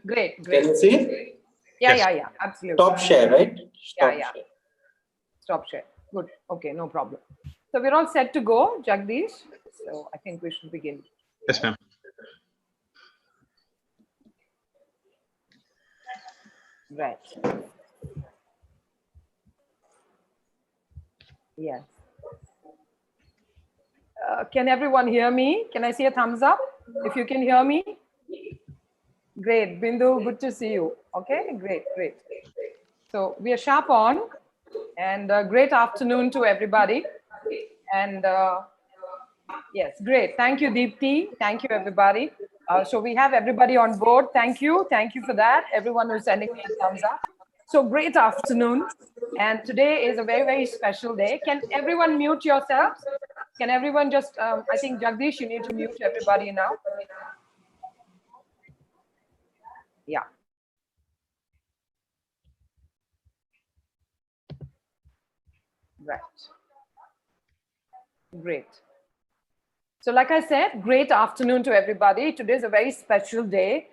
Great. Can you see? Yeah, absolutely. Stop share, right? Stop Yeah. share. Stop share. Good. Okay, no problem. So we're all set to go, Jagdish. So I think we should begin. Yes, ma'am. Right. Yes. Can everyone hear me? Can I see a thumbs up? If you can hear me. Great. Bindu, good to see you. Okay, great. So we are sharp on, and great afternoon to everybody. And yes, great. Thank you, Deepti. Thank you, everybody. So we have everybody on board. Thank you for that. Everyone who's sending me a thumbs up. So great afternoon. And today is a very special day. Can everyone mute yourselves? Can everyone just, I think, Jagdish, you need to mute everybody now. Yeah. Right. Great. So like I said, great afternoon to everybody. Today is a very special day.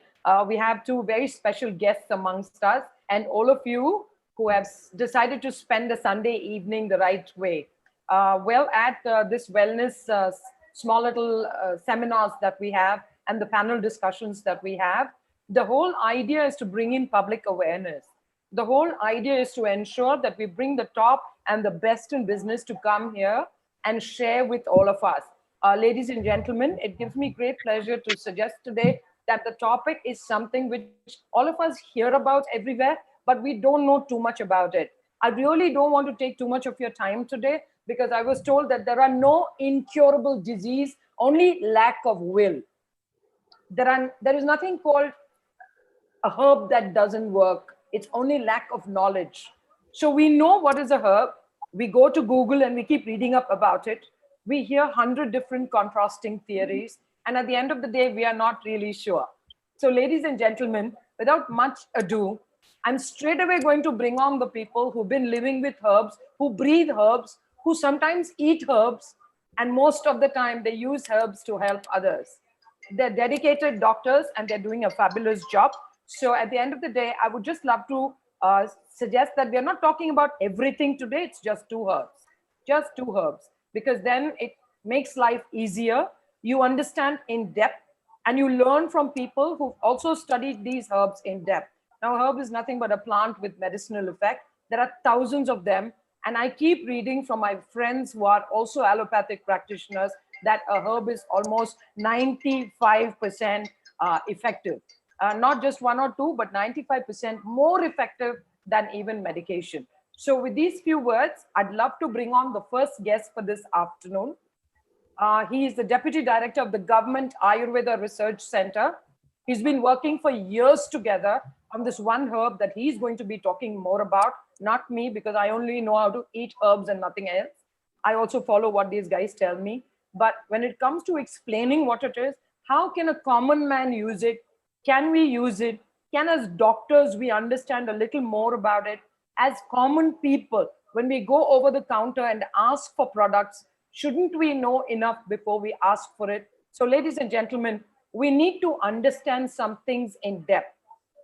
We have two very special guests amongst us and all of you who have decided to spend the Sunday evening the right way. Well, at this wellness small little seminars that we have and the panel discussions that we have, the whole idea is to bring in public awareness. The whole idea is to ensure that we bring the top and the best in business to come here and share with all of us. Ladies and gentlemen, it gives me great pleasure to suggest today that the topic is something which all of us hear about everywhere, but we don't know too much about it. I really don't want to take too much of your time today because I was told that there are no incurable disease, only lack of will. There is nothing called a herb that doesn't work. It's only lack of knowledge. So we know what is a herb. We go to Google and we keep reading up about it. We hear 100 different contrasting theories. And at the end of the day, we are not really sure. So ladies and gentlemen, without much ado, I'm straight away going to bring on the people who've been living with herbs, who breathe herbs, who sometimes eat herbs, and most of the time they use herbs to help others. They're dedicated doctors and they're doing a fabulous job. So at the end of the day, I would just love to suggest that we're not talking about everything today. It's just two herbs, because then it makes life easier. You understand in depth and you learn from people who've also studied these herbs in depth. Now, herb is nothing but a plant with medicinal effect. There are thousands of them. And I keep reading from my friends who are also allopathic practitioners that a herb is almost 95% effective. Not just one or two, but 95% more effective than even medication. So with these few words, I'd love to bring on the first guest for this afternoon. He is the Deputy Director of the Government Ayurveda Research Center. He's been working for years together on this one herb that he's going to be talking more about, not me, because I only know how to eat herbs and nothing else. I also follow what these guys tell me. But when it comes to explaining what it is, how can a common man use it? Can we use it? Can, as doctors, we understand a little more about it? As common people, when we go over the counter and ask for products, shouldn't we know enough before we ask for it? So, ladies and gentlemen, we need to understand some things in depth.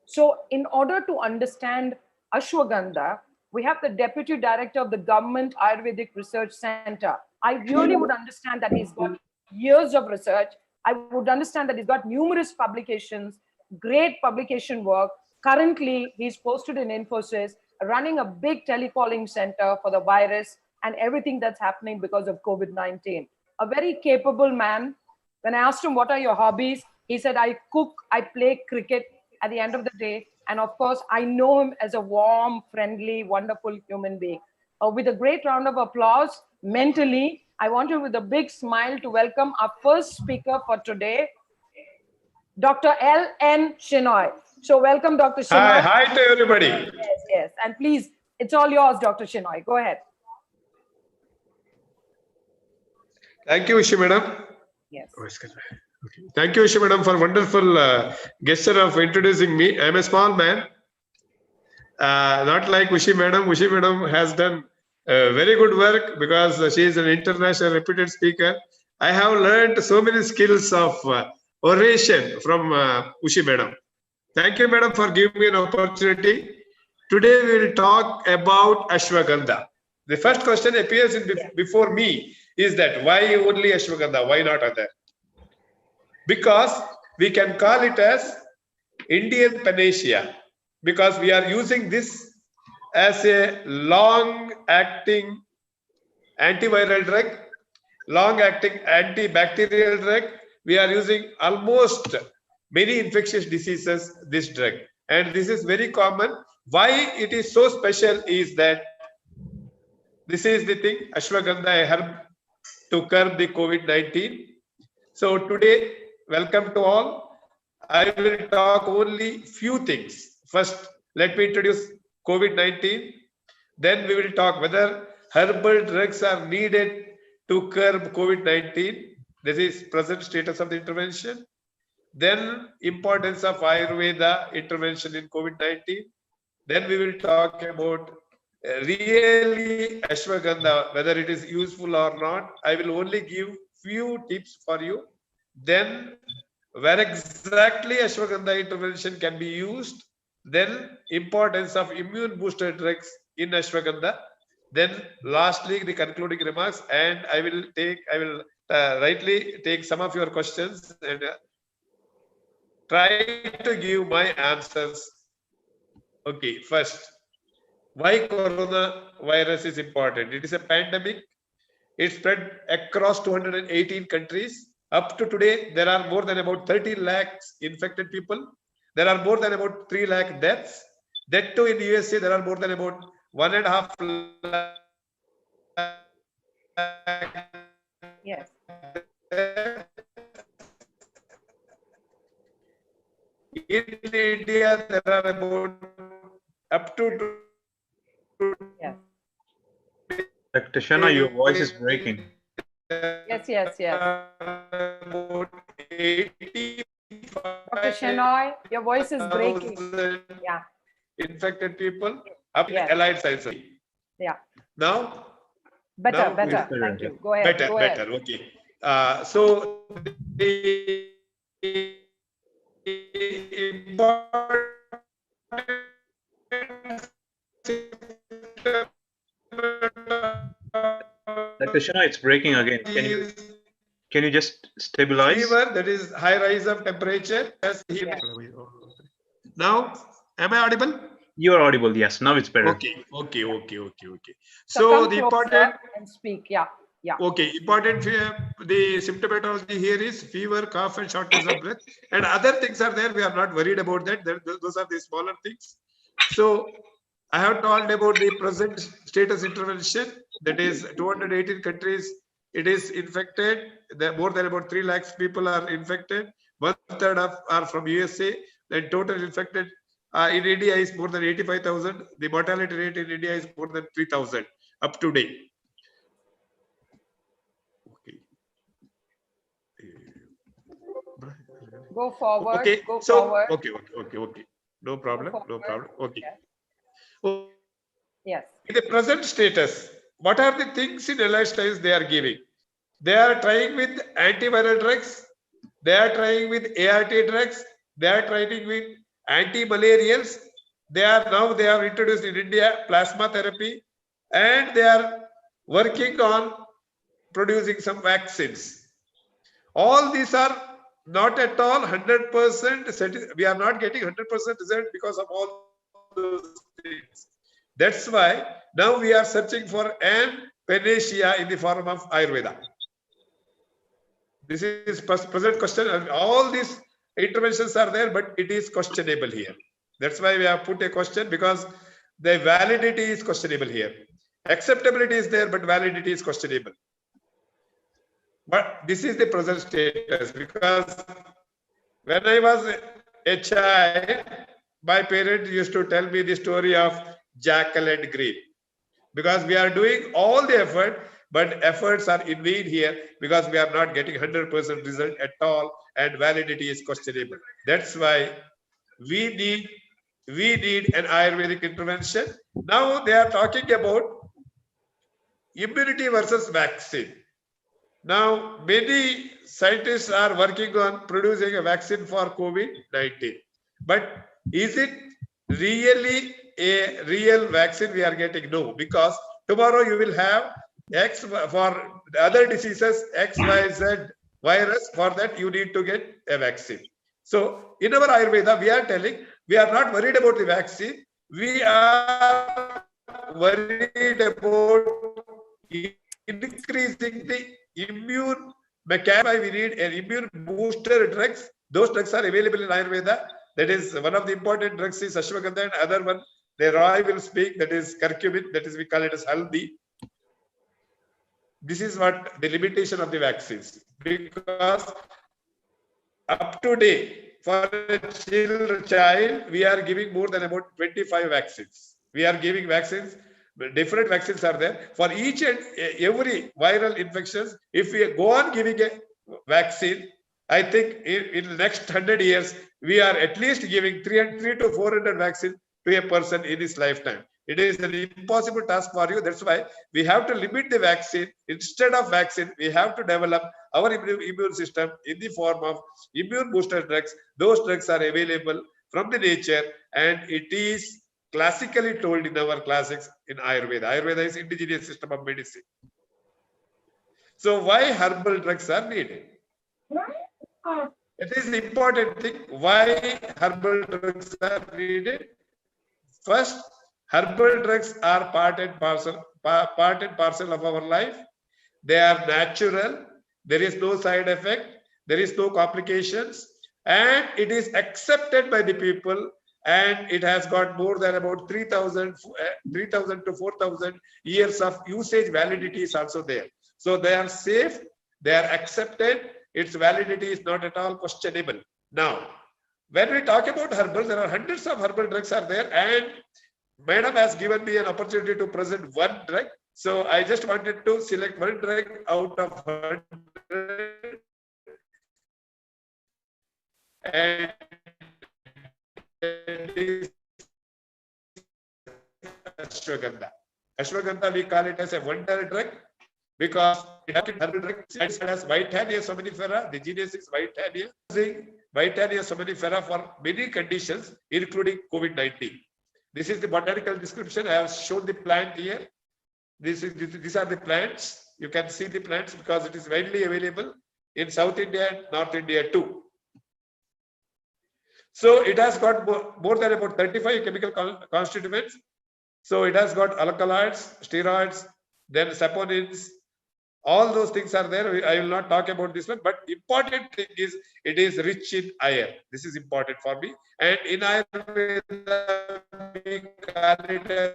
So, in order to understand Ashwagandha, we have the Deputy Director of the Government Ayurvedic Research Center. I really would understand that he's got years of research. I would understand that he's got numerous publications, great publication work. Currently, he's posted in Infosys, running a big telecalling center for the virus and everything that's happening because of COVID-19. A very capable man. When I asked him, what are your hobbies? He said, I cook, I play cricket at the end of the day. And of course, I know him as a warm, friendly, wonderful human being. With a great round of applause, mentally, I want you with a big smile to welcome our first speaker for today, Dr. L.N. Shenoy. So welcome, Dr. Shenoy. Hi to everybody. Yes. And please, it's all yours, Dr. Shenoy. Go ahead. Thank you, Ushi Madam. Yes. Okay. Thank you, Ushi Madam, for wonderful gesture of introducing me. I am a small man. Not like Ushi Madam. Ushi Madam has done very good work because she is an international reputed speaker. I have learned so many skills of oration from Ushi Madam. Thank you, madam, for giving me an opportunity. Today we will talk about ashwagandha. The first question appears before me is that why only ashwagandha? Why not other? Because we can call it as Indian panacea, because we are using this as a long-acting antiviral drug, long-acting antibacterial drug. We are using almost many infectious diseases this drug, and this is very common. Why it is so special is that this is the thing, ashwagandha, a herb to curb the COVID-19. So today, welcome to all. I will talk only few things. First, let me introduce COVID-19. Then we will talk whether herbal drugs are needed to curb COVID-19. This is present status of the intervention. Then importance of Ayurveda intervention in COVID-19. Then we will talk about really ashwagandha, whether it is useful or not. I will only give few tips for you. Then where exactly ashwagandha intervention can be used. Then importance of immune booster drugs in ashwagandha. Then lastly the concluding remarks, and I will rightly take some of your questions and try to give my answers. Okay, first, why coronavirus is important? It is a pandemic. It spread across 218 countries. Up to today, there are more than about 30 lakhs infected people. There are more than about 3 lakh deaths. That too in USA, there are more than about 1.5 lakh. Yes. In India, there are about up to Yes. Practitioner, your voice is breaking. Yes. About 85,000 Dr. Shenoy, your voice is breaking. Yeah. infected people up Yes. in allied sciences. Yeah. Now, Better. Now it's Thank better. you. Go ahead. better. Okay. So the Practitioner, it's breaking again. Can you just stabilize? fever, that is high rise of temperature. Now, am I audible? You're audible. Yes, now it's better. Okay. So So come the closer important, and speak. Yeah. okay, important the symptomatology here is fever, cough, and shortness of breath, and other things are there. We are not worried about that. Those are the smaller things. So I have told about the present status intervention. That is 218 countries. It is infected. More than about 3 lakhs people are infected. 1/3 are from USA. Then total infected in India is more than 85,000. The mortality rate in India is more than 3,000 up to date. Okay. Go forward. Okay. Go So forward. okay. No problem. Okay. Yes. Yes. In the present status, what are the things in allied science they are giving? They are trying with antiviral drugs. They are trying with ART drugs. They are trying with anti-malarials. They have introduced in India plasma therapy, and they are working on producing some vaccines. All these are not at all 100%. We are not getting 100% result because of all those things. That's why now we are searching for an panacea in the form of Ayurveda. This is present question. All these interventions are there, but it is questionable here. That's why we have put a question, because the validity is questionable here. Acceptability is there, but validity is questionable. But this is the present status, because when I was a child, my parents used to tell me the story of jackal and green, because we are doing all the effort, but efforts are in vain here, because we are not getting 100% result at all, and validity is questionable. That's why we need an Ayurvedic intervention. Now they are talking about immunity versus vaccine. Now, many scientists are working on producing a vaccine for COVID-19. But is it really a real vaccine we are getting? No, because tomorrow you will have X for other diseases, XYZ virus. For that, you need to get a vaccine. So in our Ayurveda, we are telling we are not worried about the vaccine. We are worried about increasing the immune mechanism. We need an immune booster drugs. Those drugs are available in Ayurveda. That is one of the important drugs is Ashwagandha, and other one the Roy will speak, that is curcumin, that is we call it as haldi. This is what the limitation of the vaccines, because up to date for a child we are giving more than about 25 vaccines. We are giving vaccines. Different vaccines are there for each and every viral infections. If we go on giving a vaccine, I think in the next 100 years, we are at least giving 300 to 400 vaccines to a person in his lifetime. It is an impossible task for you. That's why we have to limit the vaccine. Instead of vaccine, we have to develop our immune system in the form of immune booster drugs. Those drugs are available from the nature, and it is classically told in our classics in Ayurveda. Ayurveda is indigenous system of medicine. So why herbal drugs are needed? It is the important thing. Why herbal drugs are needed? First, herbal drugs are part and parcel of our life. They are natural. There is no side effect. There is no complications, and it is accepted by the people. And it has got more than about 3,000 to 4,000 years of usage validity is also there. So they are safe. They are accepted. Its validity is not at all questionable. Now, when we talk about herbal, there are hundreds of herbal drugs are there, and Madam has given me an opportunity to present one drug. So I just wanted to select one drug out of 100. And it is Ashwagandha. Ashwagandha, we call it as a wonder drug because it has herbal drug. It has Vitaenia somnifera. The genus is Vitaenia. Using Vitaenia somnifera for many conditions, including COVID-19. This is the botanical description. I have shown the plant here. These are the plants. You can see the plants because it is widely available in South India and North India too. So it has got more than about 35 chemical constituents. So it has got alkaloids, steroids, then saponins. All those things are there. I will not talk about this one, but important thing is it is rich in iron. This is important for me. And in Ayurveda, we call it as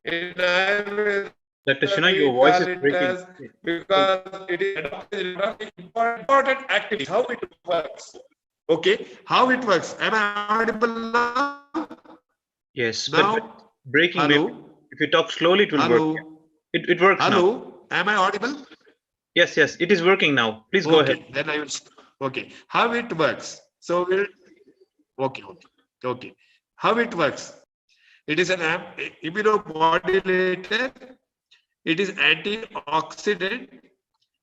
in Ayurveda, Dr. Shina, your voice is breaking. Because it is important activity. How it works. Okay, how it works. Am I audible now? Yes, Now, but breaking. hello? If you talk slowly, it will Hello? work. It works now. Hello? Am I audible? Yes, it is working now. Please go ahead. Then I will. Okay, how it works. So we'll. Okay. How it works. It is an immunomodulator. It is antioxidant,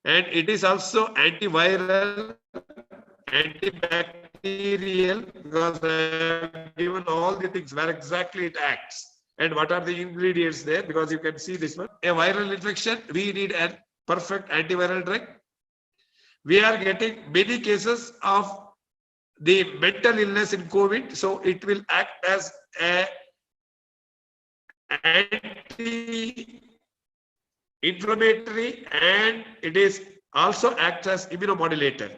and it is also antiviral, antibacterial, because I have given all the things where exactly it acts and what are the ingredients there, because you can see this one. A viral infection, we need a perfect antiviral drug. We are getting many cases of the mental illness in COVID, so it will act as a anti-inflammatory, and it is also acts as immunomodulator.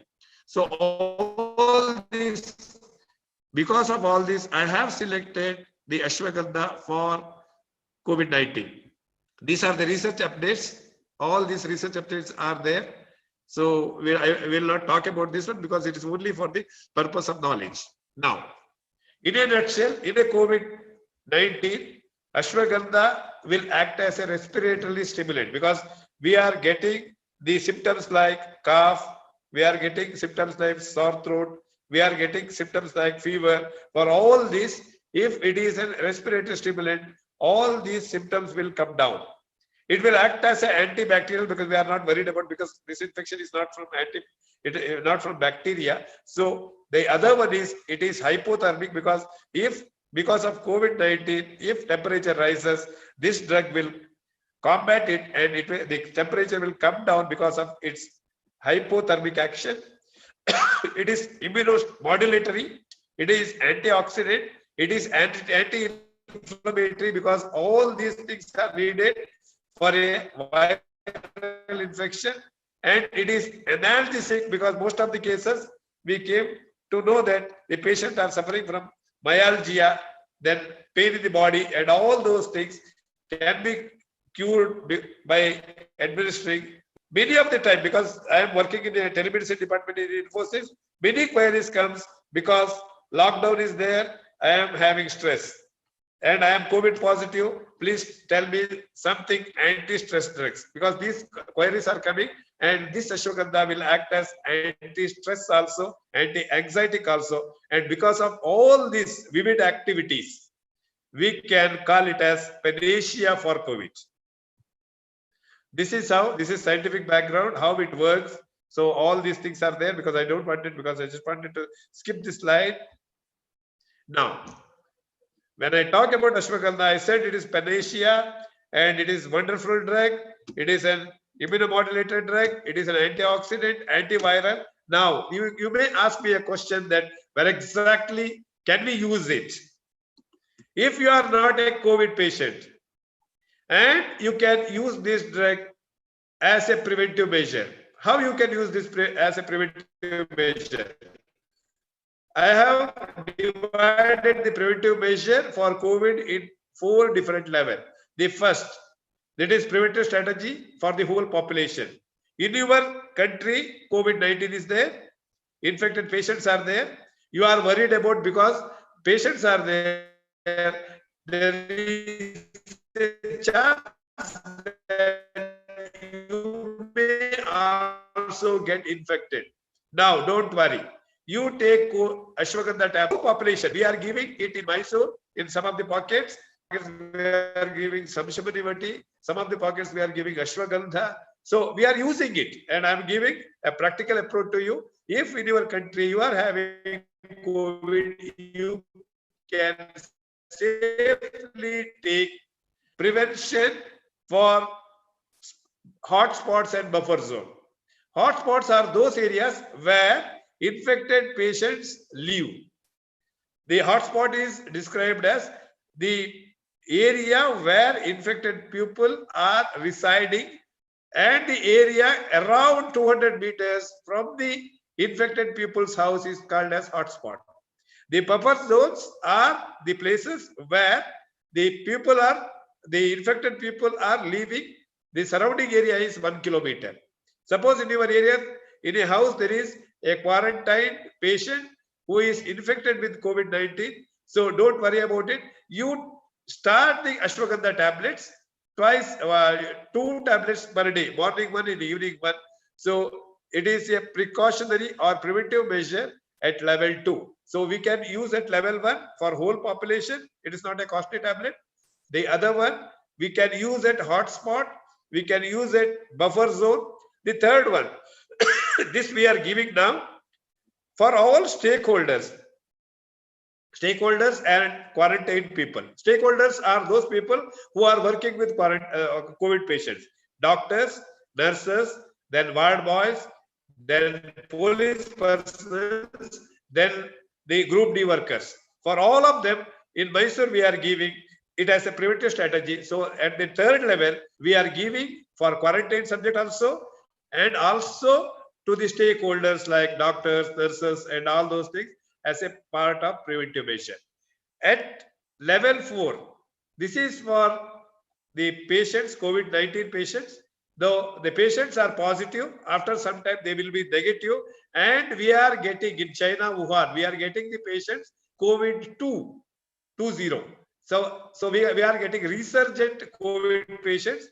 So all this, because of all this, I have selected the Ashwagandha for COVID-19. These are the research updates. All these research updates are there. So I will not talk about this one because it is only for the purpose of knowledge. Now, in a nutshell, in a COVID-19, Ashwagandha will act as a respiratory stimulant because we are getting the symptoms like cough, we are getting symptoms like sore throat, we are getting symptoms like fever. For all this, if it is a respiratory stimulant, all these symptoms will come down. It will act as an antibacterial because we are not worried about, because this infection is not from not from bacteria. So the other one is, it is hypothermic, because because of COVID-19, if temperature rises, this drug will combat it, and the temperature will come down because of its hypothermic action. It is immunomodulatory, it is antioxidant, it is anti-inflammatory, because all these things are needed for a viral infection. And it is analgesic, because most of the cases we came to know that the patient are suffering from myalgia, then pain in the body, and all those things can be cured by administering. Many of the time, because I am working in a telemedicine department in Infosys, many queries comes because lockdown is there, I am having stress, and I am COVID positive. Please tell me something anti-stress drugs, because these queries are coming, and this ashwagandha will act as anti-stress also, anti-anxiety also. And because of all these vivid activities, we can call it as panacea for COVID. This is scientific background, how it works. So all these things are there, because I don't want it, because I just wanted to skip this slide. Now, when I talk about ashwagandha, I said it is panacea, and it is wonderful drug. It is an immunomodulator drug. It is an antioxidant, antiviral. Now, you may ask me a question that where exactly can we use it? If you are not a COVID patient, and you can use this drug as a preventive measure. How you can use this as a preventive measure? I have divided the preventive measure for COVID in 4 different levels. The first, that is preventive strategy for the whole population. In your country, COVID-19 is there, infected patients are there. You are worried about, because patients are there, there is a chance that you may also get infected. Now, don't worry. You take ashwagandha tablet. Population, we are giving it in Mysore, in some of the pockets. We are giving samshamanivati. Some of the pockets we are giving ashwagandha. So we are using it, and I am giving a practical approach to you. If in your country you are having COVID, you can safely take prevention for hotspots and buffer zone. Hotspots are those areas where infected patients live. The hotspot is described as the area where infected people are residing, and the area around 200 meters from the infected people's house is called as hotspot. The buffer zones are the places where the infected people are living. The surrounding area is 1 kilometer. Suppose in your area, in a house, there is a quarantined patient who is infected with COVID-19. So don't worry about it. You start the ashwagandha tablets twice, 2 tablets per day, morning 1 and evening 1. So it is a precautionary or preventive measure at level 2. So we can use at level 1 for whole population. It is not a costly tablet. The other one, we can use at hotspot. We can use at buffer zone. The third one, this we are giving now for all stakeholders and quarantined people. Stakeholders are those people who are working with COVID patients, doctors, nurses, then ward boys, then police personnel, then the group D workers. For all of them, in Mysore, we are giving it as a preventive strategy. So at the third level, we are giving for quarantine subject also, and also to the stakeholders like doctors, nurses, and all those things as a part of preventive measure. At level 4, this is for the patients, COVID-19 patients. Though the patients are positive, after some time they will be negative, and we are getting in China, Wuhan, we are getting the patients COVID-20. So we are getting resurgent COVID patients.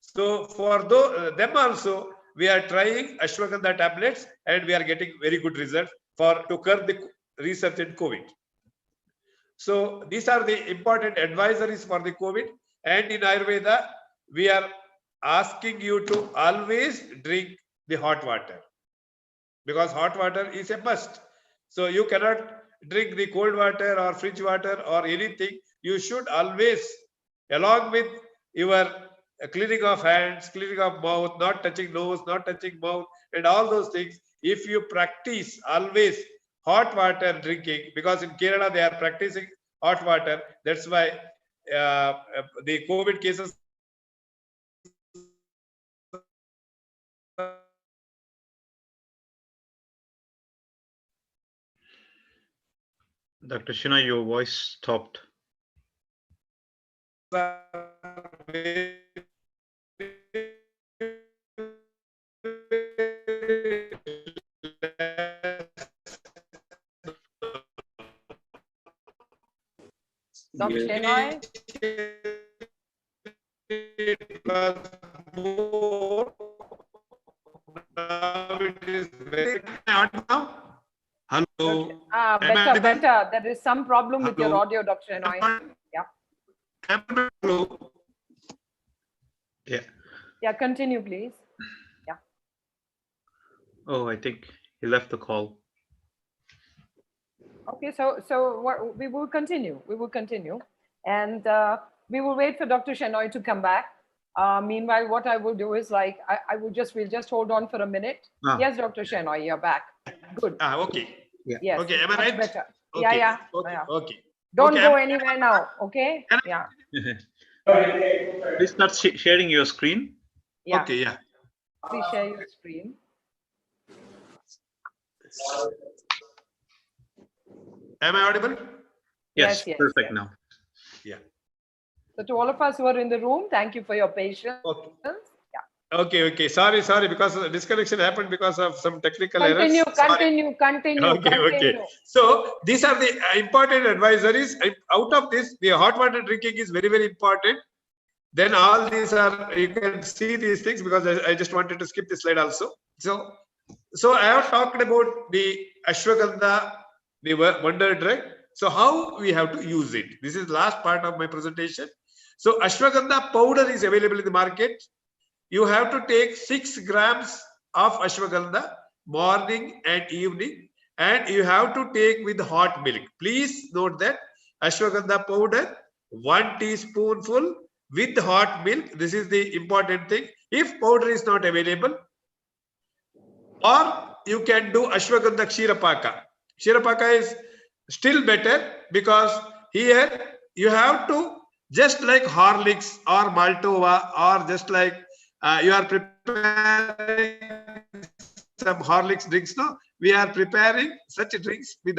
So for them also, we are trying ashwagandha tablets, and we are getting very good results to curb the resurgent COVID. So these are the important advisories for the COVID. And in Ayurveda, we are asking you to always drink the hot water, because hot water is a must. So you cannot drink the cold water or fridge water or anything. You should always, along with your cleaning of hands, cleaning of mouth, not touching nose, not touching mouth, and all those things. If you practice always hot water drinking, because in Kerala they are practicing hot water, that's why the COVID cases Dr. Shina, your voice stopped. Dr. Shenoy? Hello. Better. There is some problem with your Hello? audio, Dr. Shenoy. Yeah. Hello. Yeah. Yeah, continue, please. Yeah. Oh, I think he left the call. Okay, so what, we will continue. We will continue. And we will wait for Dr. Shenoy to come back. Meanwhile, what I will do is like, we'll just hold on for a minute. Yes, Dr. Shenoy, you're back. Good. Okay. Yeah. Yes. Okay. Am I much right? better. Okay. Yeah. Okay. Yeah. Okay. Don't Okay, go anywhere now. Okay. Yeah. Please start sharing your screen. Yeah. Okay. Yeah. Please share your screen. Am I audible? Yes, Yes. perfect now. Yeah. So to all of us who are in the room, thank you for your patience. Okay. Yeah. Okay. Sorry, because disconnection happened because of some technical errors. Continue. Okay. So these are the important advisories. Out of this, the hot water drinking is very, very important. Then all these are, you can see these things, because I just wanted to skip this slide also. So I have talked about the ashwagandha, the wonder drug. So how we have to use it? This is last part of my presentation. So ashwagandha powder is available in the market. You have to take 6 grams of ashwagandha morning and evening, and you have to take with hot milk. Please note that ashwagandha powder 1 teaspoonful with hot milk. This is the important thing. If powder is not available, or you can do ashwagandha kshirapaka. Kshirapaka is still better, because here you have to, just like Horlicks or Maltova, or just like you are preparing some Horlicks drinks, no? We are preparing such drinks with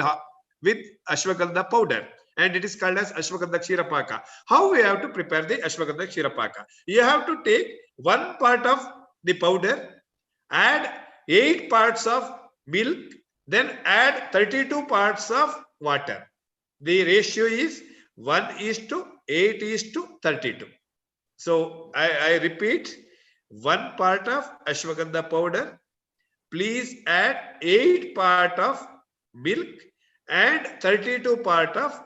ashwagandha powder, and it is called as ashwagandha kshirapaka. How we have to prepare the ashwagandha kshirapaka? You have to take 1 part of the powder, add 8 parts of milk, then add 32 parts of water. The ratio is 1:8:32. So I repeat, 1 part of ashwagandha powder, please add 8 part of milk and 32 part of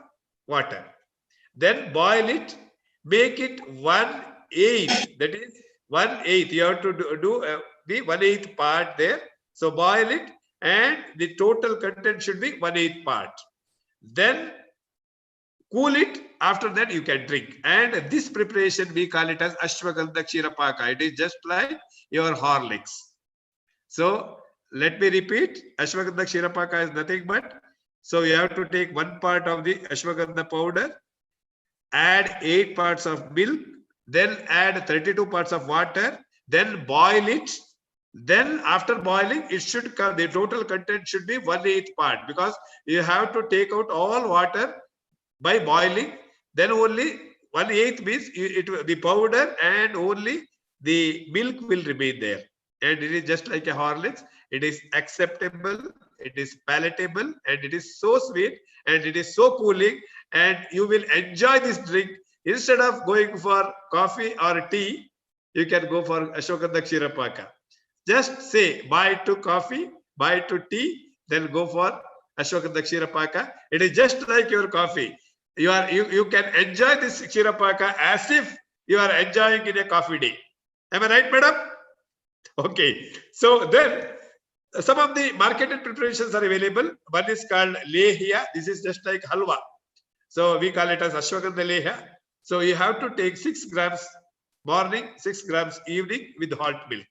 water. Then boil it, make it 1/8. That is 1/8. You have to do the 1/8 part there. So boil it, and the total content should be 1/8 part. Then cool it. After that you can drink. And this preparation we call it as ashwagandha kshirapaka. It is just like your Horlicks. So let me repeat. Ashwagandha kshirapaka is nothing but, so you have to take 1 part of the ashwagandha powder, add 8 parts of milk, then add 32 parts of water, then boil it. Then after boiling, it should come, the total content should be 1/8 part, because you have to take out all water by boiling. Then only 1/8 means the powder and only the milk will remain there. And it is just like a Horlicks. It is acceptable, it is palatable, and it is so sweet, and it is so cooling, and you will enjoy this drink. Instead of going for coffee or tea, you can go for ashwagandha kshirapaka. Just say bye to coffee, bye to tea, then go for ashwagandha kshirapaka. It is just like your coffee. You can enjoy this kshirapaka as if you are enjoying in a coffee day. Am I right, madam? Okay. So then some of the marketed preparations are available. One is called lehya. This is just like halwa. So we call it as ashwagandha lehya. So you have to take 6 grams morning, 6 grams evening with hot milk.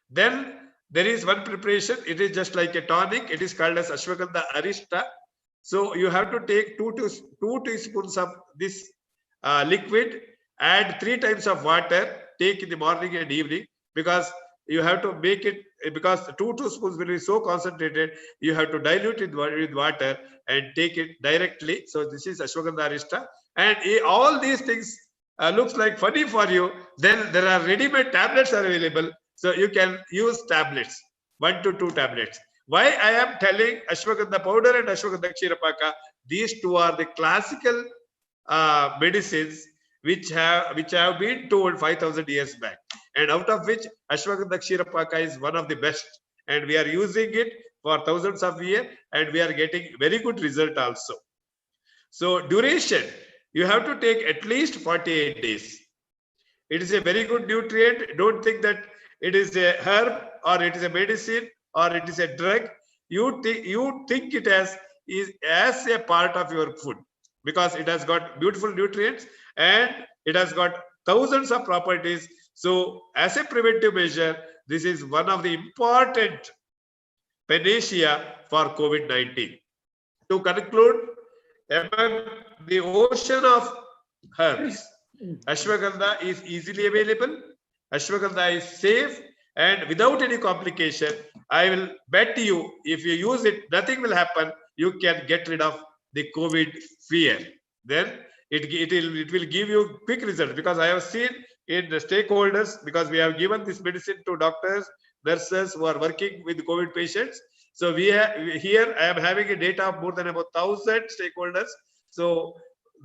Then there is one preparation. It is just like a tonic. It is called as ashwagandha arista. So you have to take 2 teaspoons of this liquid, add 3 times of water, take in the morning and evening, because you have to make it, because 2 teaspoons will be so concentrated, you have to dilute it with water and take it directly. So this is ashwagandha arista. And all these things looks like funny for you. Then there are ready-made tablets are available. So you can use tablets, 1 to 2 tablets. Why I am telling ashwagandha powder and ashwagandha kshirapaka, these two are the classical medicines which have been told 5,000 years back, and out of which ashwagandha kshirapaka is one of the best, and we are using it for thousands of years, and we are getting very good result also. So duration, you have to take at least 48 days. It is a very good nutrient. Don't think that it is a herb or it is a medicine or it is a drug. You think it as a part of your food, because it has got beautiful nutrients and it has got thousands of properties. So as a preventive measure, this is one of the important panacea for COVID-19. To conclude, among the ocean of herbs, ashwagandha is easily available, ashwagandha is safe, and without any complication. I will bet you, if you use it, nothing will happen. You can get rid of the COVID fear. Then it will give you quick result, because I have seen in the stakeholders, because we have given this medicine to doctors, nurses who are working with COVID patients. So here I am having a data of more than about 1,000 stakeholders. So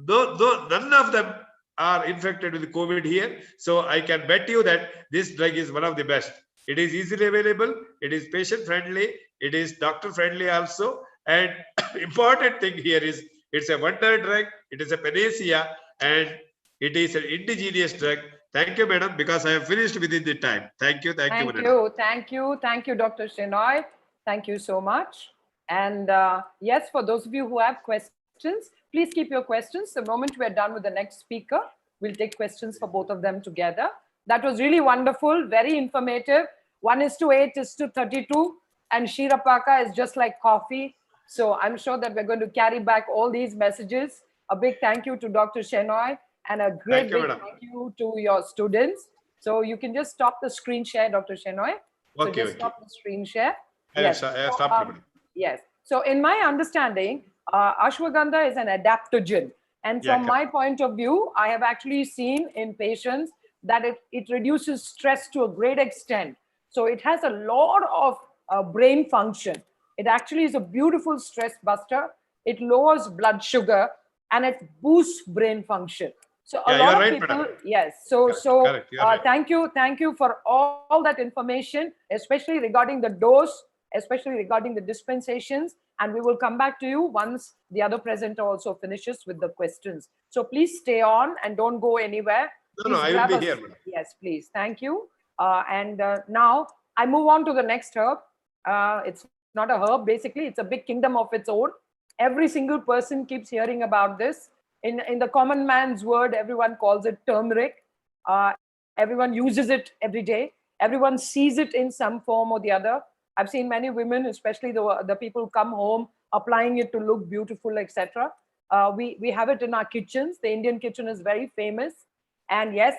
though none of them are infected with COVID here, so I can bet you that this drug is one of the best. It is easily available, it is patient friendly, it is doctor friendly also, and important thing here is it's a wonder drug, it is a panacea, and it is an indigenous drug. Thank you, madam, because I have finished within the time. Thank you, Thank you, Dr. Shenoy. Thank you so much. And yes, for those of you who have questions, please keep your questions. The moment we're done with the next speaker, we'll take questions for both of them together. That was really wonderful, very informative. 1:8:32, and Shirapaka is just like coffee. So I'm sure that we're going to carry back all these messages. A big thank you to Dr. Shenoy, and a great thank you to your students. So you can just stop the screen share, Dr. Shenoy. So just stop the screen share. Yes. Yes. So in my understanding, ashwagandha is an adaptogen. And from my point of view, I have actually seen in patients that it reduces stress to a great extent. So it has a lot of brain function. It actually is a beautiful stress buster. It lowers blood sugar and it boosts brain function. So a lot of people, yes. So thank you for all that information, especially regarding the dose, especially regarding the dispensations. And we will come back to you once the other presenter also finishes with the questions. So please stay on and don't go anywhere. No, I will be here. Yes, please. Thank you. Now I move on to the next herb. It's not a herb, basically. It's a big kingdom of its own. Every single person keeps hearing about this. In the common man's word, everyone calls it turmeric. Everyone uses it every day. Everyone sees it in some form or the other. I've seen many women, especially the people who come home, applying it to look beautiful, etc. We have it in our kitchens. The Indian kitchen is very famous. And yes,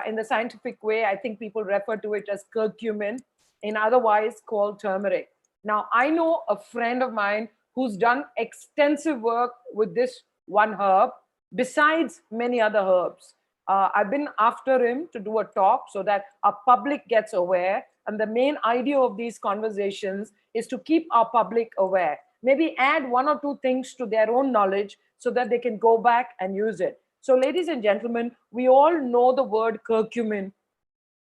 in the scientific way, I think people refer to it as curcumin, in otherwise called turmeric. Now, I know a friend of mine who's done extensive work with this one herb, besides many other herbs. I've been after him to do a talk so that our public gets aware. And the main idea of these conversations is to keep our public aware. Maybe add 1 or 2 things to their own knowledge so that they can go back and use it. So ladies and gentlemen, we all know the word curcumin,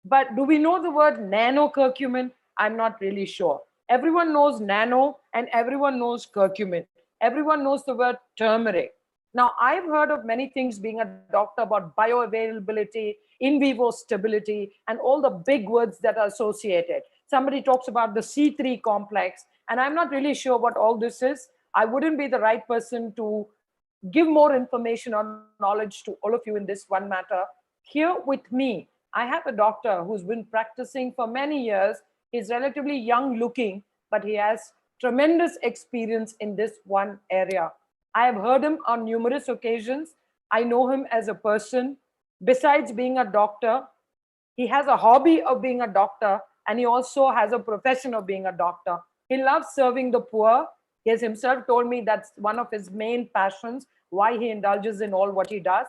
but do we know the word nano curcumin? I'm not really sure. Everyone knows nano and everyone knows curcumin. Everyone knows the word turmeric. Now, I've heard of many things being a doctor about bioavailability, in vivo stability, and all the big words that are associated. Somebody talks about the C3 complex, and I'm not really sure what all this is. I wouldn't be the right person to give more information or knowledge to all of you in this one matter. Here with me, I have a doctor who's been practicing for many years. He's relatively young looking, but he has tremendous experience in this one area. I have heard him on numerous occasions. I know him as a person. Besides being a doctor, he has a hobby of being a doctor, and he also has a profession of being a doctor. He loves serving the poor. He has himself told me that's one of his main passions, why he indulges in all what he does.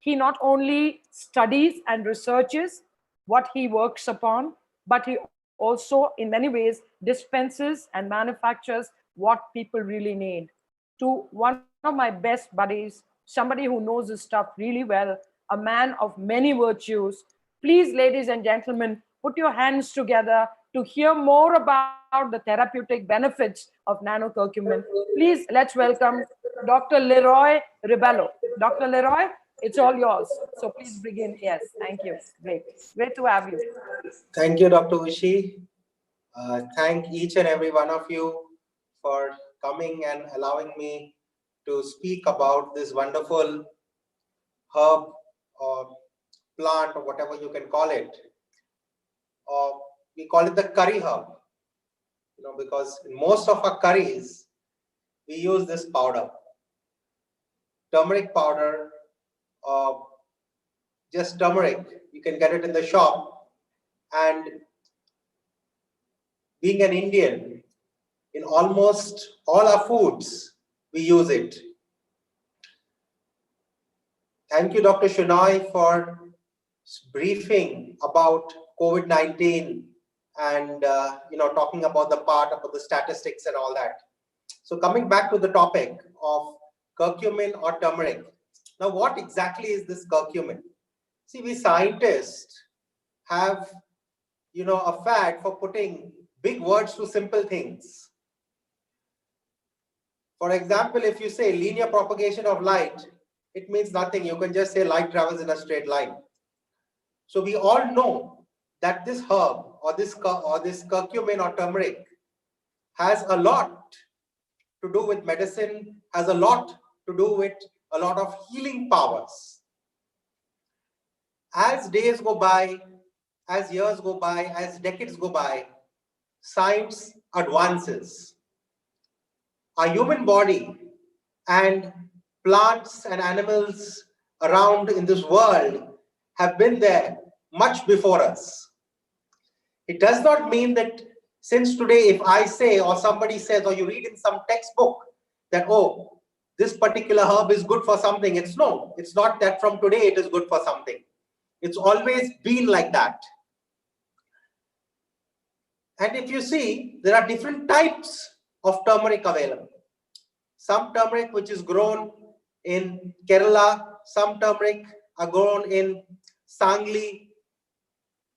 He not only studies and researches what he works upon, but he also, in many ways, dispenses and manufactures what people really need. To one of my best buddies, somebody who knows his stuff really well, a man of many virtues. Please, ladies and gentlemen, put your hands together to hear more about the therapeutic benefits of nanocurcumin. Please, let's welcome Dr. Leroy Ribello. Dr. Leroy, it's all yours. So please begin. Yes, thank you. Great. Great to have you. Thank you, Dr. Ushi. Thank each and every one of you for coming and allowing me to speak about this wonderful herb or plant or whatever you can call it. We call it the curry herb, because in most of our curries, we use this powder, turmeric powder, just turmeric. You can get it in the shop. And being an Indian, in almost all our foods, we use it. Thank you, Dr. Shinoy, for briefing about COVID-19 and talking about the part about the statistics and all that. So coming back to the topic of curcumin or turmeric. Now, what exactly is this curcumin? See, we scientists have, a fad for putting big words to simple things. For example, if you say linear propagation of light, it means nothing. You can just say light travels in a straight line. So we all know that this herb or this curcumin or turmeric has a lot to do with medicine, has a lot to do with a lot of healing powers. As days go by, as years go by, as decades go by, science advances. Our human body and plants and animals around in this world have been there much before us. It does not mean that since today, if I say or somebody says or you read in some textbook that, oh, this particular herb is good for something. It's not that from today it is good for something. It's always been like that. And if you see, there are different types of turmeric available. Some turmeric which is grown in Kerala, some turmeric are grown in Sangli.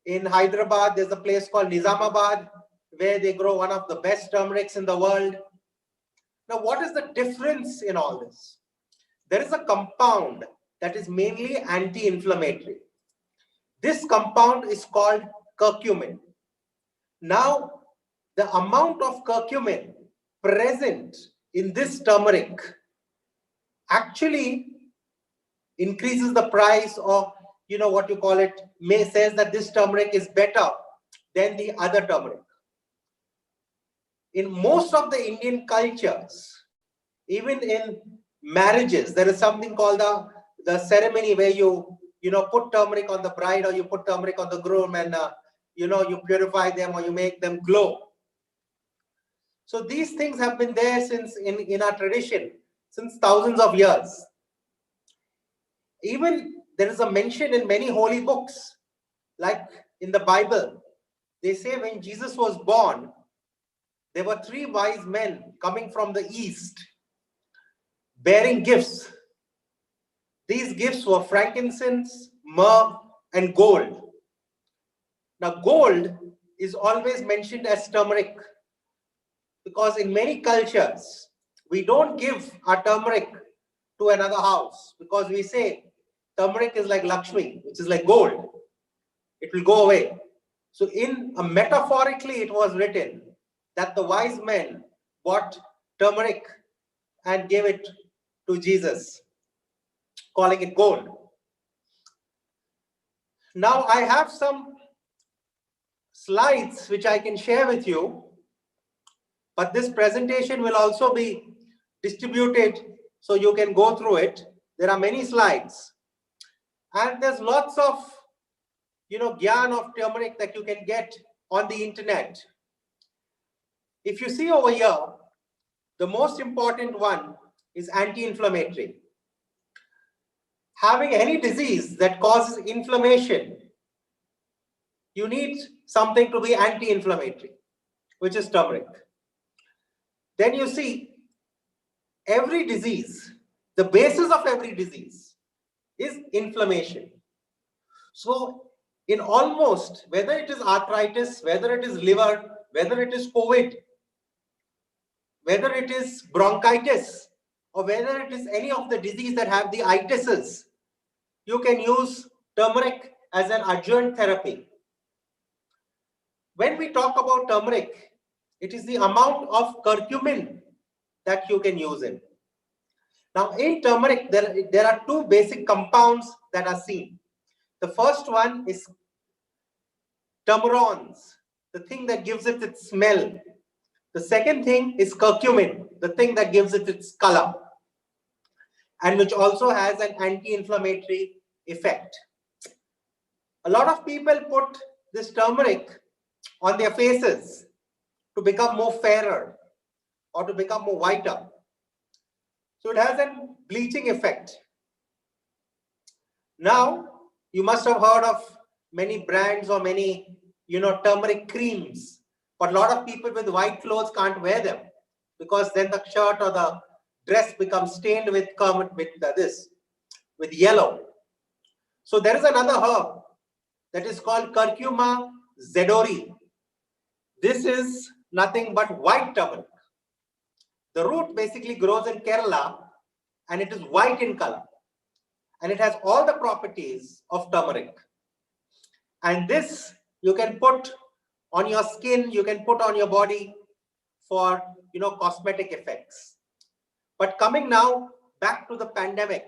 In Hyderabad, there's a place called Nizamabad where they grow one of the best turmerics in the world. Now, what is the difference in all this? There is a compound that is mainly anti-inflammatory. This compound is called curcumin. Now, the amount of curcumin present in this turmeric actually increases the price of, what you call it, says that this turmeric is better than the other turmeric. In most of the Indian cultures, even in marriages, there is something called the ceremony where you put turmeric on the bride or you put turmeric on the groom and you purify them or you make them glow. So these things have been there since in our tradition since thousands of years. Even there is a mention in many holy books, like in the Bible, they say when Jesus was born, there were 3 wise men coming from the east bearing gifts. These gifts were frankincense, myrrh, and gold. Now, gold is always mentioned as turmeric because in many cultures, we don't give our turmeric to another house, because we say turmeric is like Lakshmi, which is like gold. It will go away. So metaphorically, it was written that the wise men bought turmeric and gave it to Jesus, calling it gold. Now I have some slides which I can share with you, but this presentation will also be distributed so you can go through it. There are many slides, and there's lots of gyan of turmeric that you can get on the internet. If you see over here, the most important one is anti-inflammatory. Having any disease that causes inflammation, you need something to be anti-inflammatory, which is turmeric. Then you see, every disease, the basis of every disease is inflammation. So in almost, whether it is arthritis, whether it is liver, whether it is COVID, whether it is bronchitis, or whether it is any of the disease that have the itises, you can use turmeric as an adjunct therapy. When we talk about turmeric, it is the amount of curcumin that you can use in. Now in turmeric, there are two basic compounds that are seen. The first one is turmerons, the thing that gives it its smell. The second thing is curcumin, the thing that gives it its color, and which also has an anti-inflammatory effect. A lot of people put this turmeric on their faces to become more fairer or to become more whiter. So it has a bleaching effect. Now, you must have heard of many brands or many, turmeric creams, but a lot of people with white clothes can't wear them because then the shirt or the dress becomes stained with yellow. So there is another herb that is called curcuma zedori. This is nothing but white turmeric. The root basically grows in Kerala and it is white in color. And it has all the properties of turmeric. And this you can put on your skin, you can put on your body for, cosmetic effects. But coming now back to the pandemic.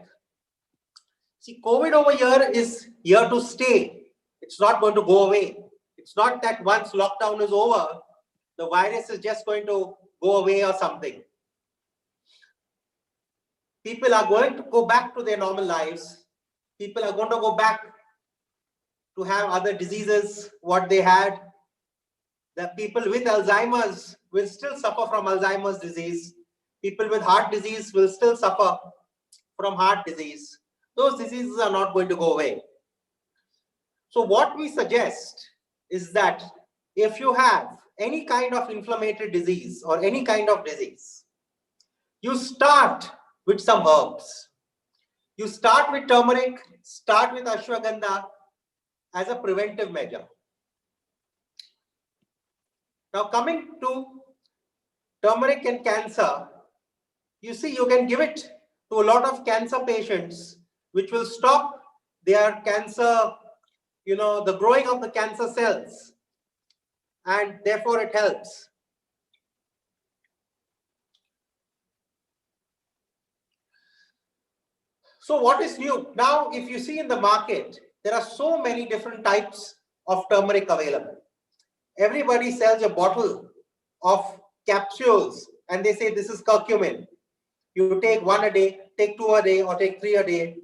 See, COVID over here is here to stay. It's not going to go away. It's not that once lockdown is over, the virus is just going to go away or something. People are going to go back to their normal lives. People are going to go back to have other diseases, what they had. The people with Alzheimer's will still suffer from Alzheimer's disease. People with heart disease will still suffer from heart disease. Those diseases are not going to go away. So what we suggest is that if you have any kind of inflammatory disease or any kind of disease, you start with some herbs. You start with turmeric, start with ashwagandha as a preventive measure. Now coming to turmeric and cancer, you see you can give it to a lot of cancer patients, which will stop their cancer, the growing of the cancer cells, and therefore it helps. So what is new? Now, if you see in the market, there are so many different types of turmeric available. Everybody sells a bottle of capsules and they say this is curcumin. You take 1 a day, take 2 a day, or take 3 a day.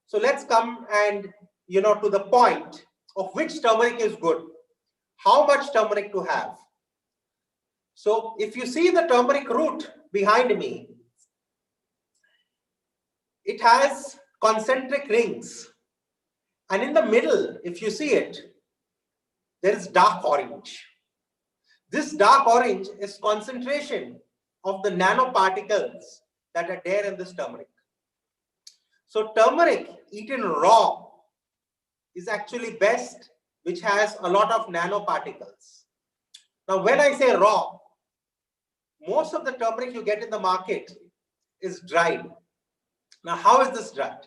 So let's come and, to the point of which turmeric is good. How much turmeric to have? So if you see the turmeric root behind me, it has concentric rings. And in the middle, if you see it, there is dark orange. This dark orange is concentration of the nanoparticles that are there in this turmeric. So turmeric eaten raw is actually best, which has a lot of nanoparticles. Now, when I say raw, most of the turmeric you get in the market is dried. Now, how is this done?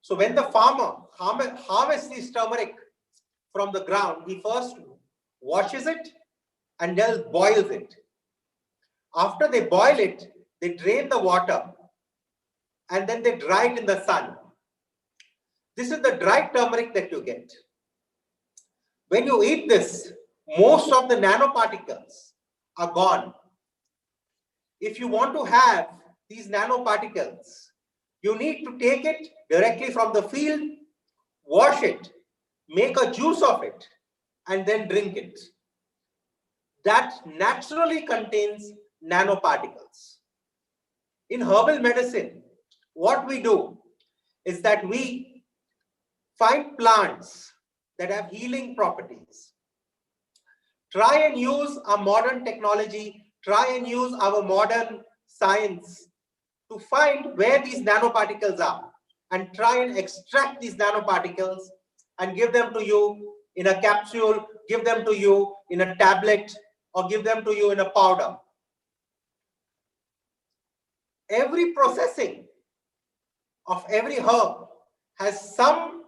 So when the farmer harvests this turmeric from the ground, he first washes it and then boils it. After they boil it, they drain the water and then they dry it in the sun. This is the dried turmeric that you get. When you eat this, most of the nanoparticles are gone. If you want to have these nanoparticles, you need to take it directly from the field, wash it, make a juice of it, and then drink it. That naturally contains nanoparticles. In herbal medicine, what we do is that we find plants that have healing properties. Try and use our modern technology, try and use our modern science to find where these nanoparticles are and try and extract these nanoparticles and give them to you in a capsule, give them to you in a tablet, or give them to you in a powder. Every processing of every herb has some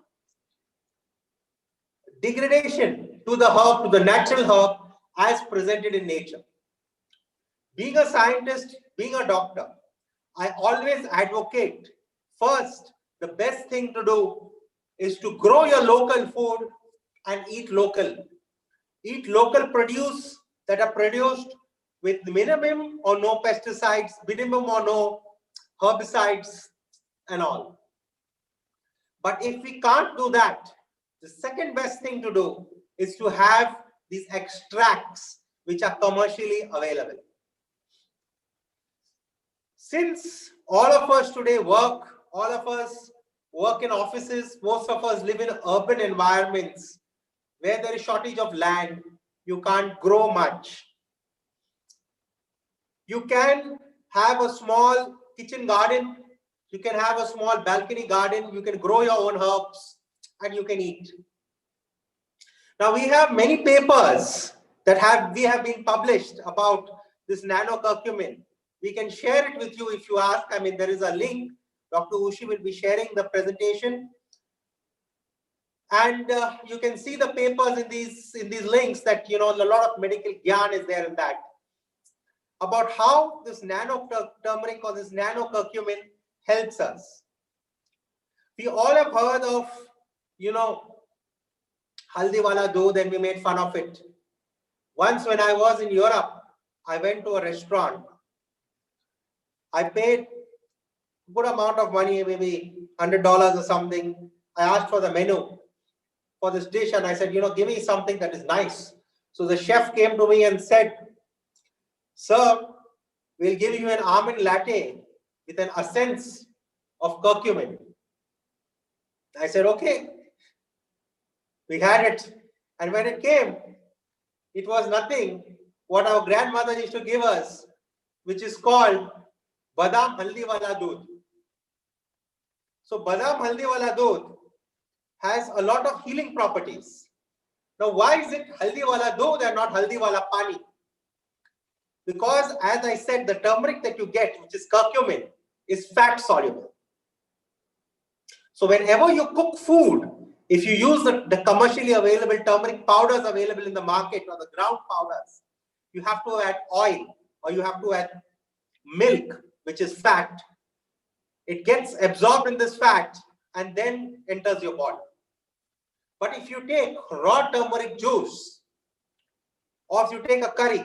degradation to the herb, to the natural herb as presented in nature. Being a scientist, being a doctor, I always advocate first, the best thing to do is to grow your local food and eat local. Eat local produce that are produced with minimum or no pesticides, minimum or no herbicides and all. But if we can't do that, the second best thing to do is to have these extracts which are commercially available. Since all of us today work in offices, most of us live in urban environments where there is shortage of land, you can't grow much. You can have a small kitchen garden, you can have a small balcony garden, you can grow your own herbs and you can eat. Now we have many papers that we have been published about this nano curcumin. We can share it with you if you ask. I mean, there is a link. Dr. Ushi will be sharing the presentation. And you can see the papers in these links that, you know, a lot of medical gyan is there in that. About how this nano turmeric or this nano curcumin helps us. We all have heard of, you know, haldi wala doodh, and we made fun of it. Once when I was in Europe, I went to a restaurant. I paid a good amount of money, maybe $100 or something. I asked for the menu for this dish and I said, you know, give me something that is nice. So the chef came to me and said, sir, we'll give you an almond latte with an essence of curcumin. I said, okay. We had it. And when it came, it was nothing what our grandmother used to give us, which is called badam haldi wala doodh. So badam haldi wala doodh has a lot of healing properties. Now, why is it haldi wala doodh and not haldi wala pani? Because, as I said, the turmeric that you get, which is curcumin, is fat soluble. So whenever you cook food, if you use the commercially available turmeric powders available in the market or the ground powders, you have to add oil or you have to add milk, which is fat. It gets absorbed in this fat and then enters your body. But if you take raw turmeric juice or if you take a curry,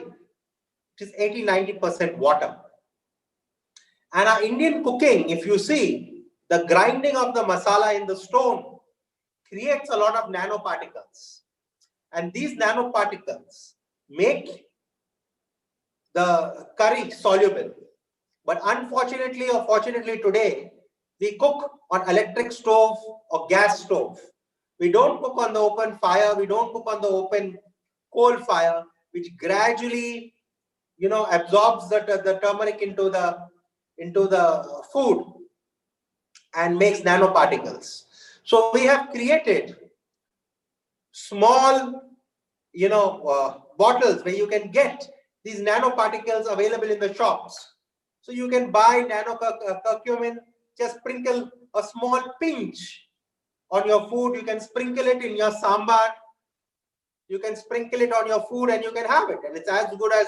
it is 80-90% water. And our Indian cooking, if you see, the grinding of the masala in the stone creates a lot of nanoparticles. And these nanoparticles make the curry soluble. But unfortunately or fortunately today, we cook on electric stove or gas stove. We don't cook on the open fire. We don't cook on the open coal fire, which gradually, you know, absorbs the turmeric into the food and makes nanoparticles. So we have created small, you know, bottles where you can get these nanoparticles available in the shops. So you can buy nano curcumin, just sprinkle a small pinch on your food. You can sprinkle it in your sambar. You can sprinkle it on your food and you can have it. And it's as good as,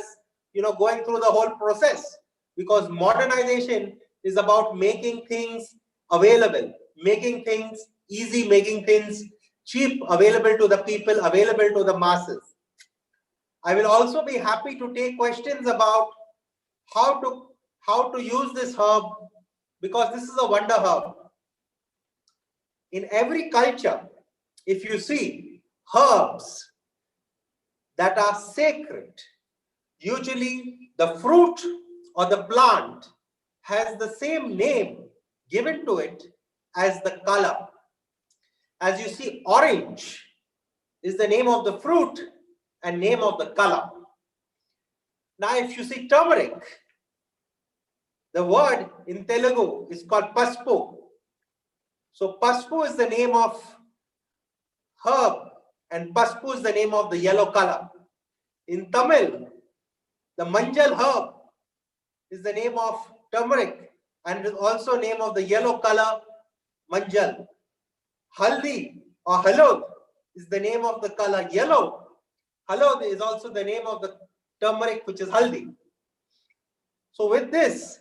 going through the whole process, because modernization is about making things available, making things easy, making things cheap, available to the people, available to the masses. I will also be happy to take questions about how to use this herb, because this is a wonder herb. In every culture, if you see herbs that are sacred, usually the fruit or the plant has the same name given to it as the color. As you see, orange is the name of the fruit and name of the color. Now, if you see turmeric, the word in Telugu is called paspu. So paspu is the name of herb and paspu is the name of the yellow color. In Tamil, the manjal herb is the name of turmeric and it is also name of the yellow color manjal. Haldi or halod is the name of the color yellow. Halod is also the name of the turmeric, which is haldi. So with this,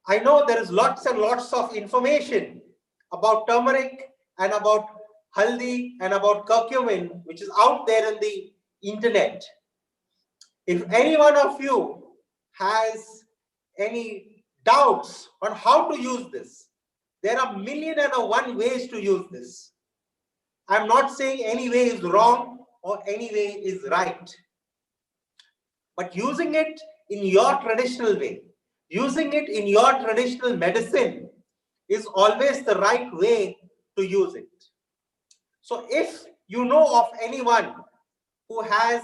I know there is lots and lots of information about turmeric and about haldi and about curcumin, which is out there in the internet. If any one of you has any doubts on how to use this, there are 1,000,001 ways to use this. I'm not saying any way is wrong or any way is right. But using it in your traditional way, using it in your traditional medicine is always the right way to use it. So if you know of anyone who has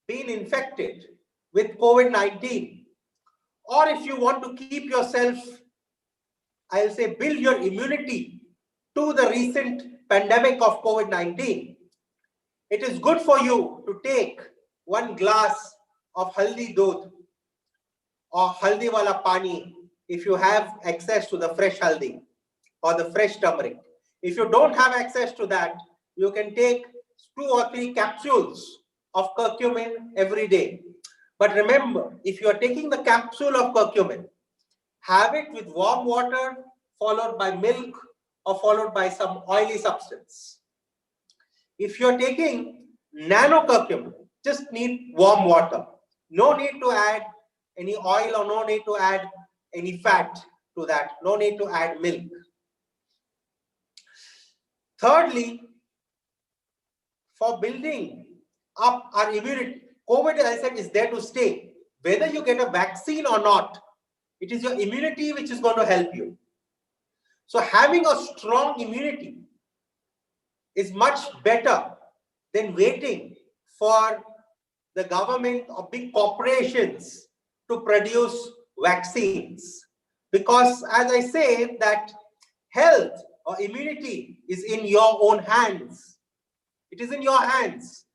been infected with COVID-19, or if you want to keep yourself, I'll say, build your immunity to the recent pandemic of COVID-19, it is good for you to take 1 glass of haldi doodh or haldi wala pani if you have access to the fresh haldi or the fresh turmeric. If you don't have access to that, you can take 2 or 3 capsules of curcumin every day. But remember, if you are taking the capsule of curcumin, have it with warm water followed by milk or followed by some oily substance. If you are taking nano curcumin, just need warm water. No need to add any oil or no need to add any fat to that. No need to add milk. Thirdly, for building up our immunity, COVID, as I said, is there to stay. Whether you get a vaccine or not, it is your immunity which is going to help you. So having a strong immunity is much better than waiting for the government or big corporations to produce vaccines. Because as I say, that health or immunity is in your own hands. It is in your hands.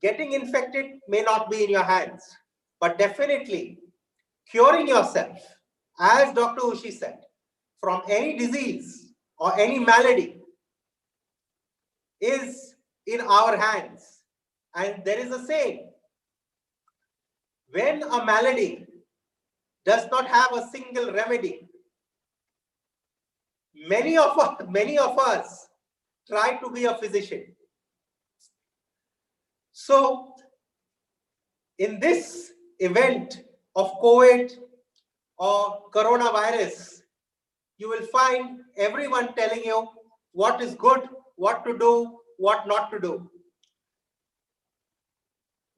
Getting infected may not be in your hands, but definitely curing yourself, as Dr. Ushi said, from any disease or any malady is in our hands. And there is a saying, when a malady does not have a single remedy, many of us try to be a physician. So in this event of COVID or coronavirus, you will find everyone telling you what is good, what to do, what not to do.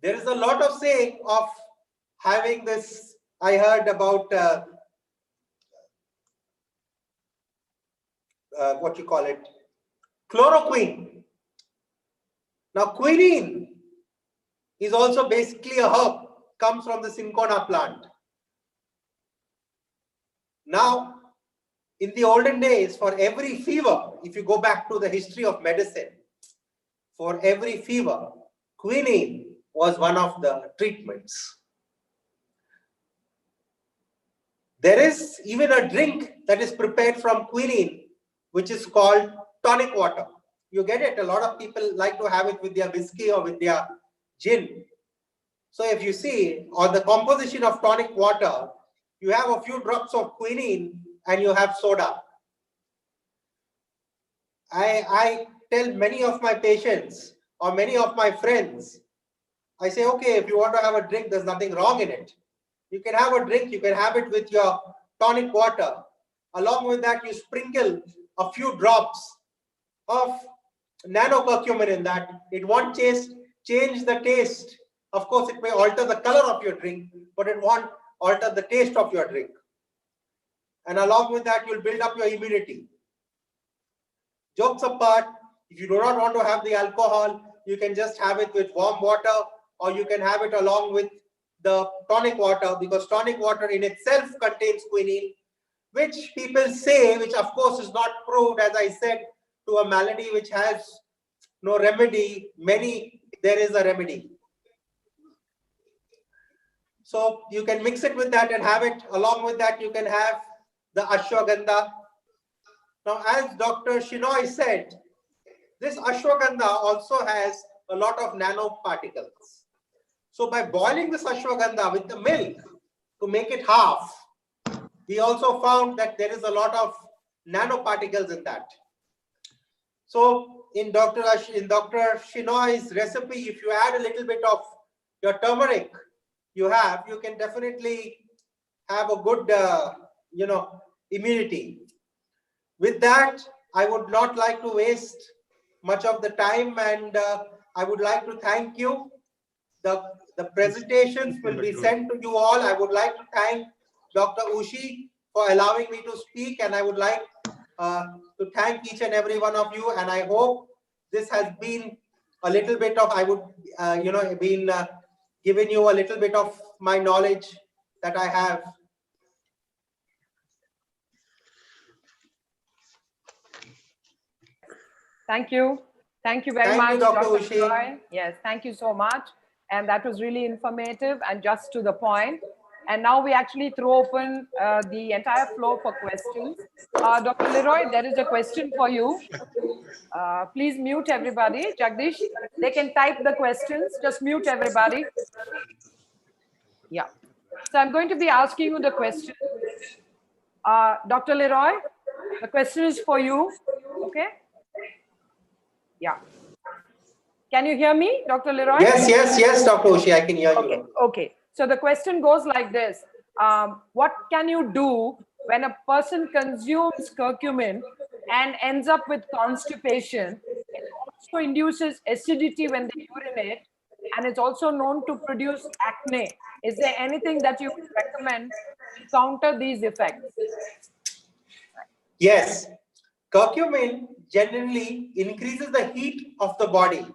There is a lot of saying of having this. I heard about what you call it, chloroquine. Now, quinine is also basically a herb, comes from the cinchona plant. Now, in the olden days, for every fever, if you go back to the history of medicine, for every fever, quinine was one of the treatments. There is even a drink that is prepared from quinine, which is called tonic water. You get it. A lot of people like to have it with their whiskey or with their gin. So if you see on the composition of tonic water, you have a few drops of quinine and you have soda. I tell many of my patients or many of my friends, I say, okay, if you want to have a drink, there's nothing wrong in it. You can have a drink, you can have it with your tonic water. Along with that, you sprinkle a few drops of nano curcumin in that. It won't change the taste. Of course, it may alter the color of your drink, but it won't alter the taste of your drink. And along with that, you'll build up your immunity. Jokes apart, if you do not want to have the alcohol, you can just have it with warm water, or you can have it along with the tonic water, because tonic water in itself contains quinine, which people say, which of course is not proved, as I said, to a malady which has no remedy. There is a remedy. So you can mix it with that and have it. Along with that, you can have the ashwagandha. Now, as Dr. Shinoy said, this ashwagandha also has a lot of nanoparticles. So by boiling this ashwagandha with the milk to make it half, we also found that there is a lot of nanoparticles in that. So in Dr. Shinoy's recipe, if you add a little bit of your turmeric, you can definitely have a good, immunity. With that, I would not like to waste much of the time, and I would like to thank you. The presentations will be sent to you all. I would like to thank Dr. Ushi for allowing me to speak, and I would like to thank each and every one of you. And I hope this has been a little bit of, giving you a little bit of my knowledge that I have. Thank you. Thank you very much, Dr. Ushi. Yes, thank you so much. And that was really informative and just to the point. And now we actually throw open the entire floor for questions. Dr. Leroy, there is a question for you. Please mute everybody. Jagdish, they can type the questions. Just mute everybody. Yeah. So I'm going to be asking you the question. Dr. Leroy, the question is for you. Okay. Yeah. Can you hear me, Dr. Leroy? Yes, Dr. Ushi, I can hear you. Okay. So the question goes like this. What can you do when a person consumes curcumin and ends up with constipation? It also induces acidity when they urinate, and it's also known to produce acne. Is there anything that you would recommend to counter these effects? Yes. Curcumin generally increases the heat of the body.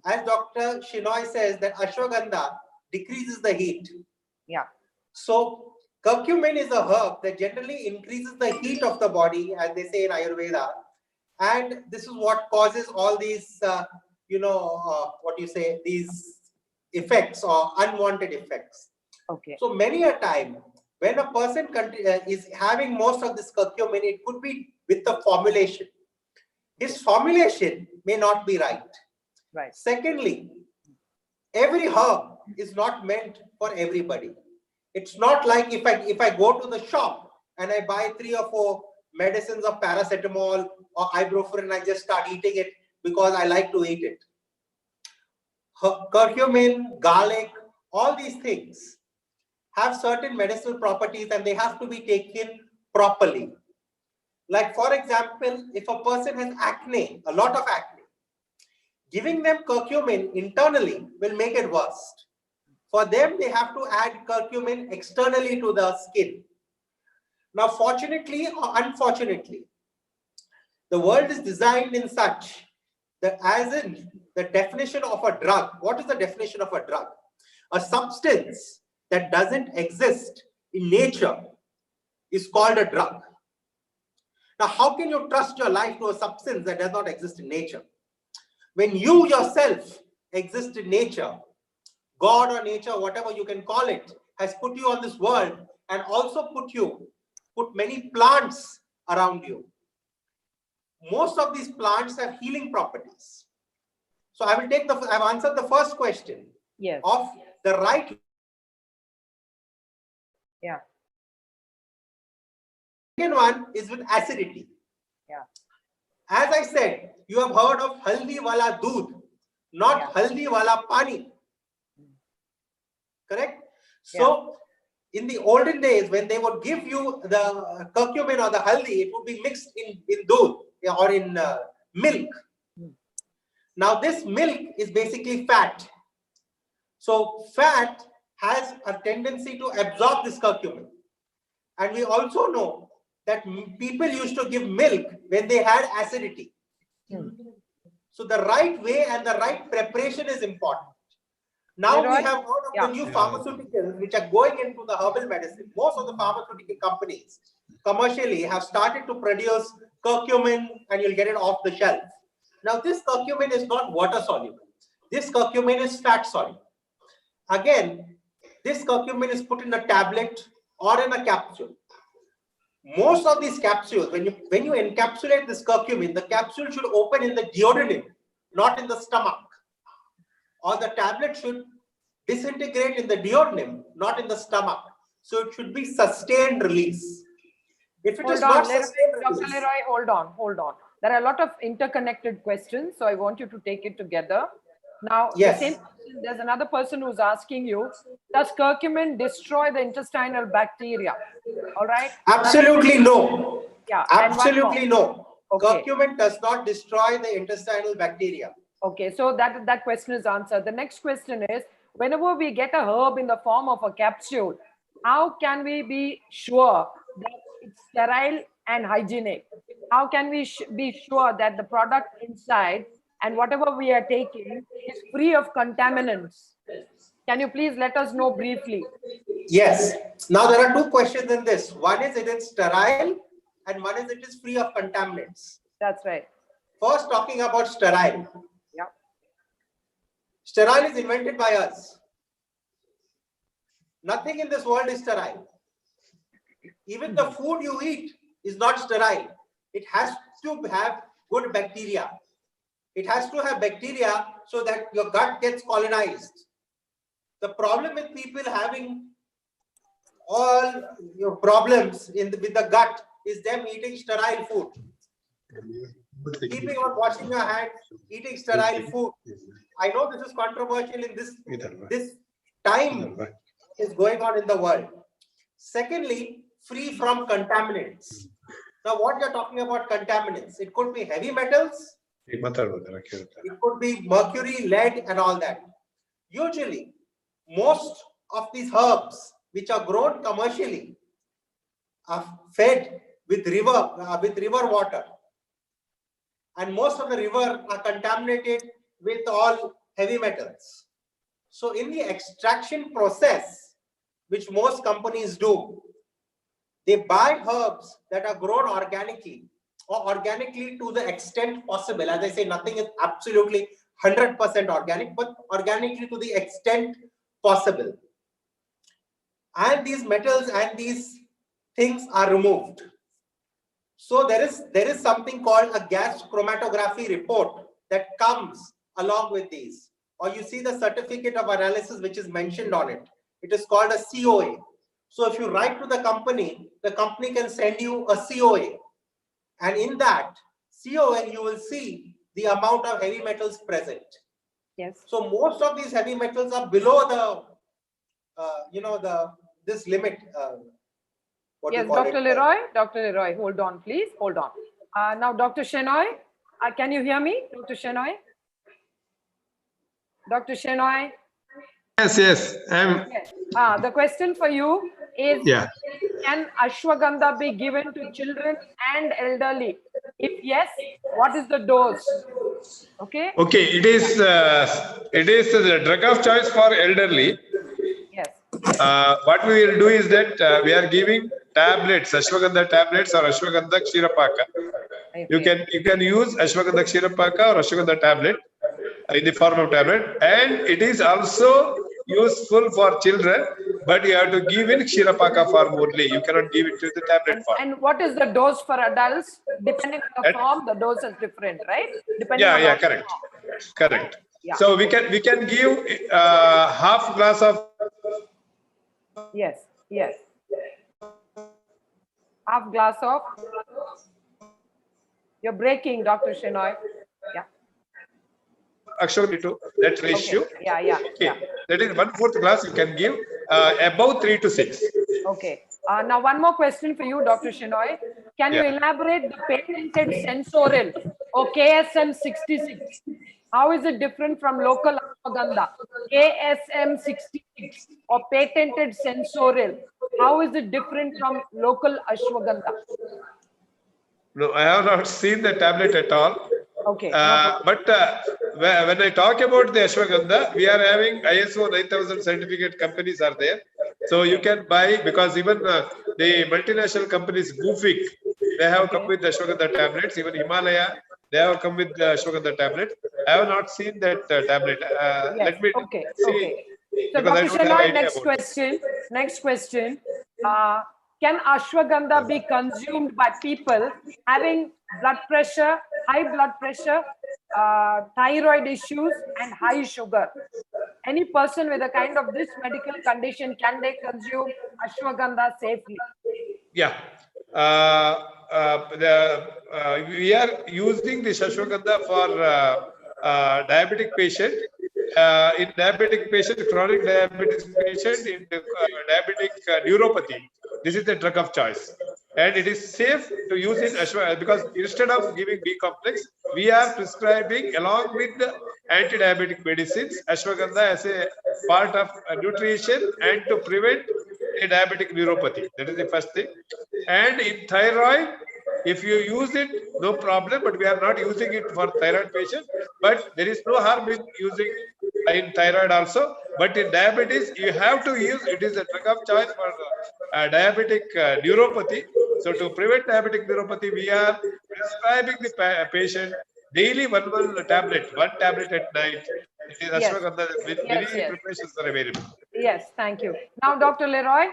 As Dr. Shinoy says, that ashwagandha decreases the heat. Yeah. So curcumin is a herb that generally increases the heat of the body, as they say in Ayurveda. And this is what causes all these, these effects or unwanted effects. Okay. So many a time, when a person is having most of this curcumin, it could be with the formulation. His formulation may not be right. Right. Secondly, every herb is not meant for everybody. It's not like if I go to the shop and I buy 3 or 4 medicines of paracetamol or ibuprofen, I just start eating it because I like to eat it. Curcumin, garlic, all these things have certain medicinal properties and they have to be taken properly. Like for example, if a person has acne, a lot of acne, giving them curcumin internally will make it worse. For them, they have to add curcumin externally to the skin. Now, fortunately or unfortunately, the world is designed in such that, as in the definition of a drug, what is the definition of a drug? A substance that doesn't exist in nature is called a drug. Now, how can you trust your life to a substance that does not exist in nature? When you yourself exist in nature, God or nature, whatever you can call it, has put you on this world and also put many plants around you. Most of these plants have healing properties. So I will take I've answered the first question. Yes. Of the right. Yeah. Second one is with acidity. Yeah. As I said, you have heard of haldi wala doodh, not haldi wala pani. Correct? So in the olden days, when they would give you the curcumin or the haldi, it would be mixed in doodh or in milk. Now this milk is basically fat. So fat has a tendency to absorb this curcumin. And we also know that people used to give milk when they had acidity. So the right way and the right preparation is important. Now we have heard of the new pharmaceuticals which are going into the herbal medicine. Most of the pharmaceutical companies commercially have started to produce curcumin, and you'll get it off the shelf. Now this curcumin is not water soluble. This curcumin is fat soluble. Again, this curcumin is put in a tablet or in a capsule. Most of these capsules, when you encapsulate this curcumin, the capsule should open in the duodenum, not in the stomach. Or the tablet should disintegrate in the duodenum, not in the stomach. So it should be sustained release. If it is not sustained release, Dr. Leroy, hold on. There are a lot of interconnected questions, so I want you to take it together. Now, yes. The same question, there's another person who's asking you, does curcumin destroy the intestinal bacteria? All right? Absolutely no. Yeah. Absolutely no. Okay. Curcumin does not destroy the intestinal bacteria. Okay, so that question is answered. The next question is, whenever we get a herb in the form of a capsule, how can we be sure that it's sterile and hygienic? How can we be sure that the product inside and whatever we are taking is free of contaminants? Can you please let us know briefly? Yes. Now there are two questions in this. One is it is sterile and one is it is free of contaminants. That's right. First, talking about sterile. Yeah. Sterile is invented by us. Nothing in this world is sterile. Even the food you eat is not sterile. It has to have good bacteria. It has to have bacteria so that your gut gets colonized. The problem with people having all your problems with the gut is them eating sterile food. Keeping on washing your hands, eating sterile food. I know this is controversial in this time is going on in the world. Secondly, free from contaminants. Now, what you're talking about contaminants, it could be heavy metals, it could be mercury, lead, and all that. Usually, most of these herbs which are grown commercially are fed with river water, and most of the river are contaminated with all heavy metals. So in the extraction process, which most companies do, they buy herbs that are grown organically or organically to the extent possible. As I say, nothing is absolutely 100% organic, but organically to the extent possible. And these metals and these things are removed. So there is something called a gas chromatography report that comes along with these. Or you see the certificate of analysis which is mentioned on it. It is called a COA. So if you write to the company can send you a COA. And in that COA, you will see the amount of heavy metals present. Yes. So most of these heavy metals are below this limit. Yes, Dr. Leroy, hold on, please. Hold on. Now, Dr. Shenoy, can you hear me, Dr. Shenoy? Dr. Shenoy? Yes. Yes. The question for you is, can ashwagandha be given to children and elderly? If yes, what is the dose? Okay. Okay, it is the drug of choice for elderly. Yes. What we will do is that we are giving tablets, ashwagandha tablets or ashwagandha kshirapaka. Okay. You can use ashwagandha kshirapaka or ashwagandha tablet in the form of tablet, and it is also useful for children but you have to give in Kshirapaka form only. You cannot give it to the tablet form. And what is the dose for adults? Depending on the form, the dose is different, right? Depending on the Correct. form. Correct. Yeah. So we can give half glass of. Yes. Half glass of. You're breaking, Dr. Shenoy. Yeah. Actually, to that ratio. Okay. Yeah. That is 1/4 glass you can give above 3 to 6. Okay. Now one more question for you, Dr. Shenoy. Can you elaborate the patented sensorial or KSM 66? How is it different from local ashwagandha? KSM 66 or patented sensorial. How is it different from local ashwagandha? No, I have not seen the tablet at all. Okay. But when I talk about the Ashwagandha, we are having ISO 9000 certificate companies are there. So you can buy, because even the multinational companies, Gufic, they have come with the Ashwagandha tablets. Even Himalaya, they have come with the Ashwagandha tablet. I have not seen that tablet. Let me see. So Dr. Shenoy, next question. Can ashwagandha be consumed by people having blood pressure, high blood pressure, thyroid issues, and high sugar? Any person with a kind of this medical condition, can they consume ashwagandha safely? Yeah. We are using this ashwagandha for diabetic patient. In diabetic patient, chronic diabetes patient, in diabetic neuropathy, this is the drug of choice, and it is safe to use in ashwagandha, because instead of giving B complex, we are prescribing along with the anti-diabetic medicines ashwagandha as a part of nutrition and to prevent a diabetic neuropathy. That is the first thing. And in thyroid, if you use it, no problem, but we are not using it for thyroid patient. But there is no harm in using in thyroid also. But in diabetes, you have to use it. Is a drug of choice for diabetic neuropathy. So to prevent diabetic neuropathy, we are prescribing the patient daily one tablet at night. It is ashwagandha. Many preparations are available. Yes, thank you. Now, Dr. Leroy,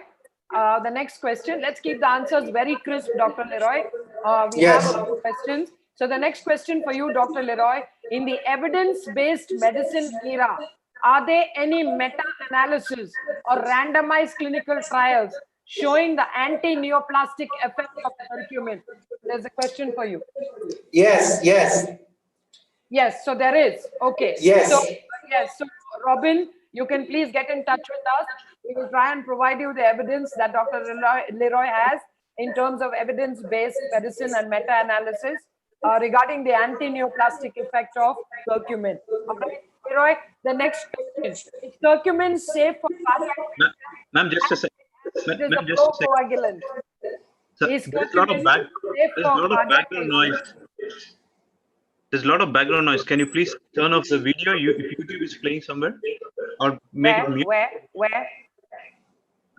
the next question. Let's keep the answers very crisp, Dr. Leroy. We have a lot of questions. So the next question for you, Dr. Leroy, in the evidence-based medicine era, are there any meta-analysis or randomized clinical trials showing the anti-neoplastic effect of curcumin? There's a question for you. Yes. Yes, so there is. Okay. Yes. So Robin, you can please get in touch with us. We will try and provide you the evidence that Dr. Leroy has in terms of evidence-based medicine and meta-analysis regarding the anti-neoplastic effect of curcumin. All right, Leroy, the next question. Is curcumin safe for cardiac? Ma'am, just a second. It is a procoagulant. There's a lot of background noise. There's a lot of background noise. Can you please turn off the video if YouTube is playing somewhere, or make it mute? Where?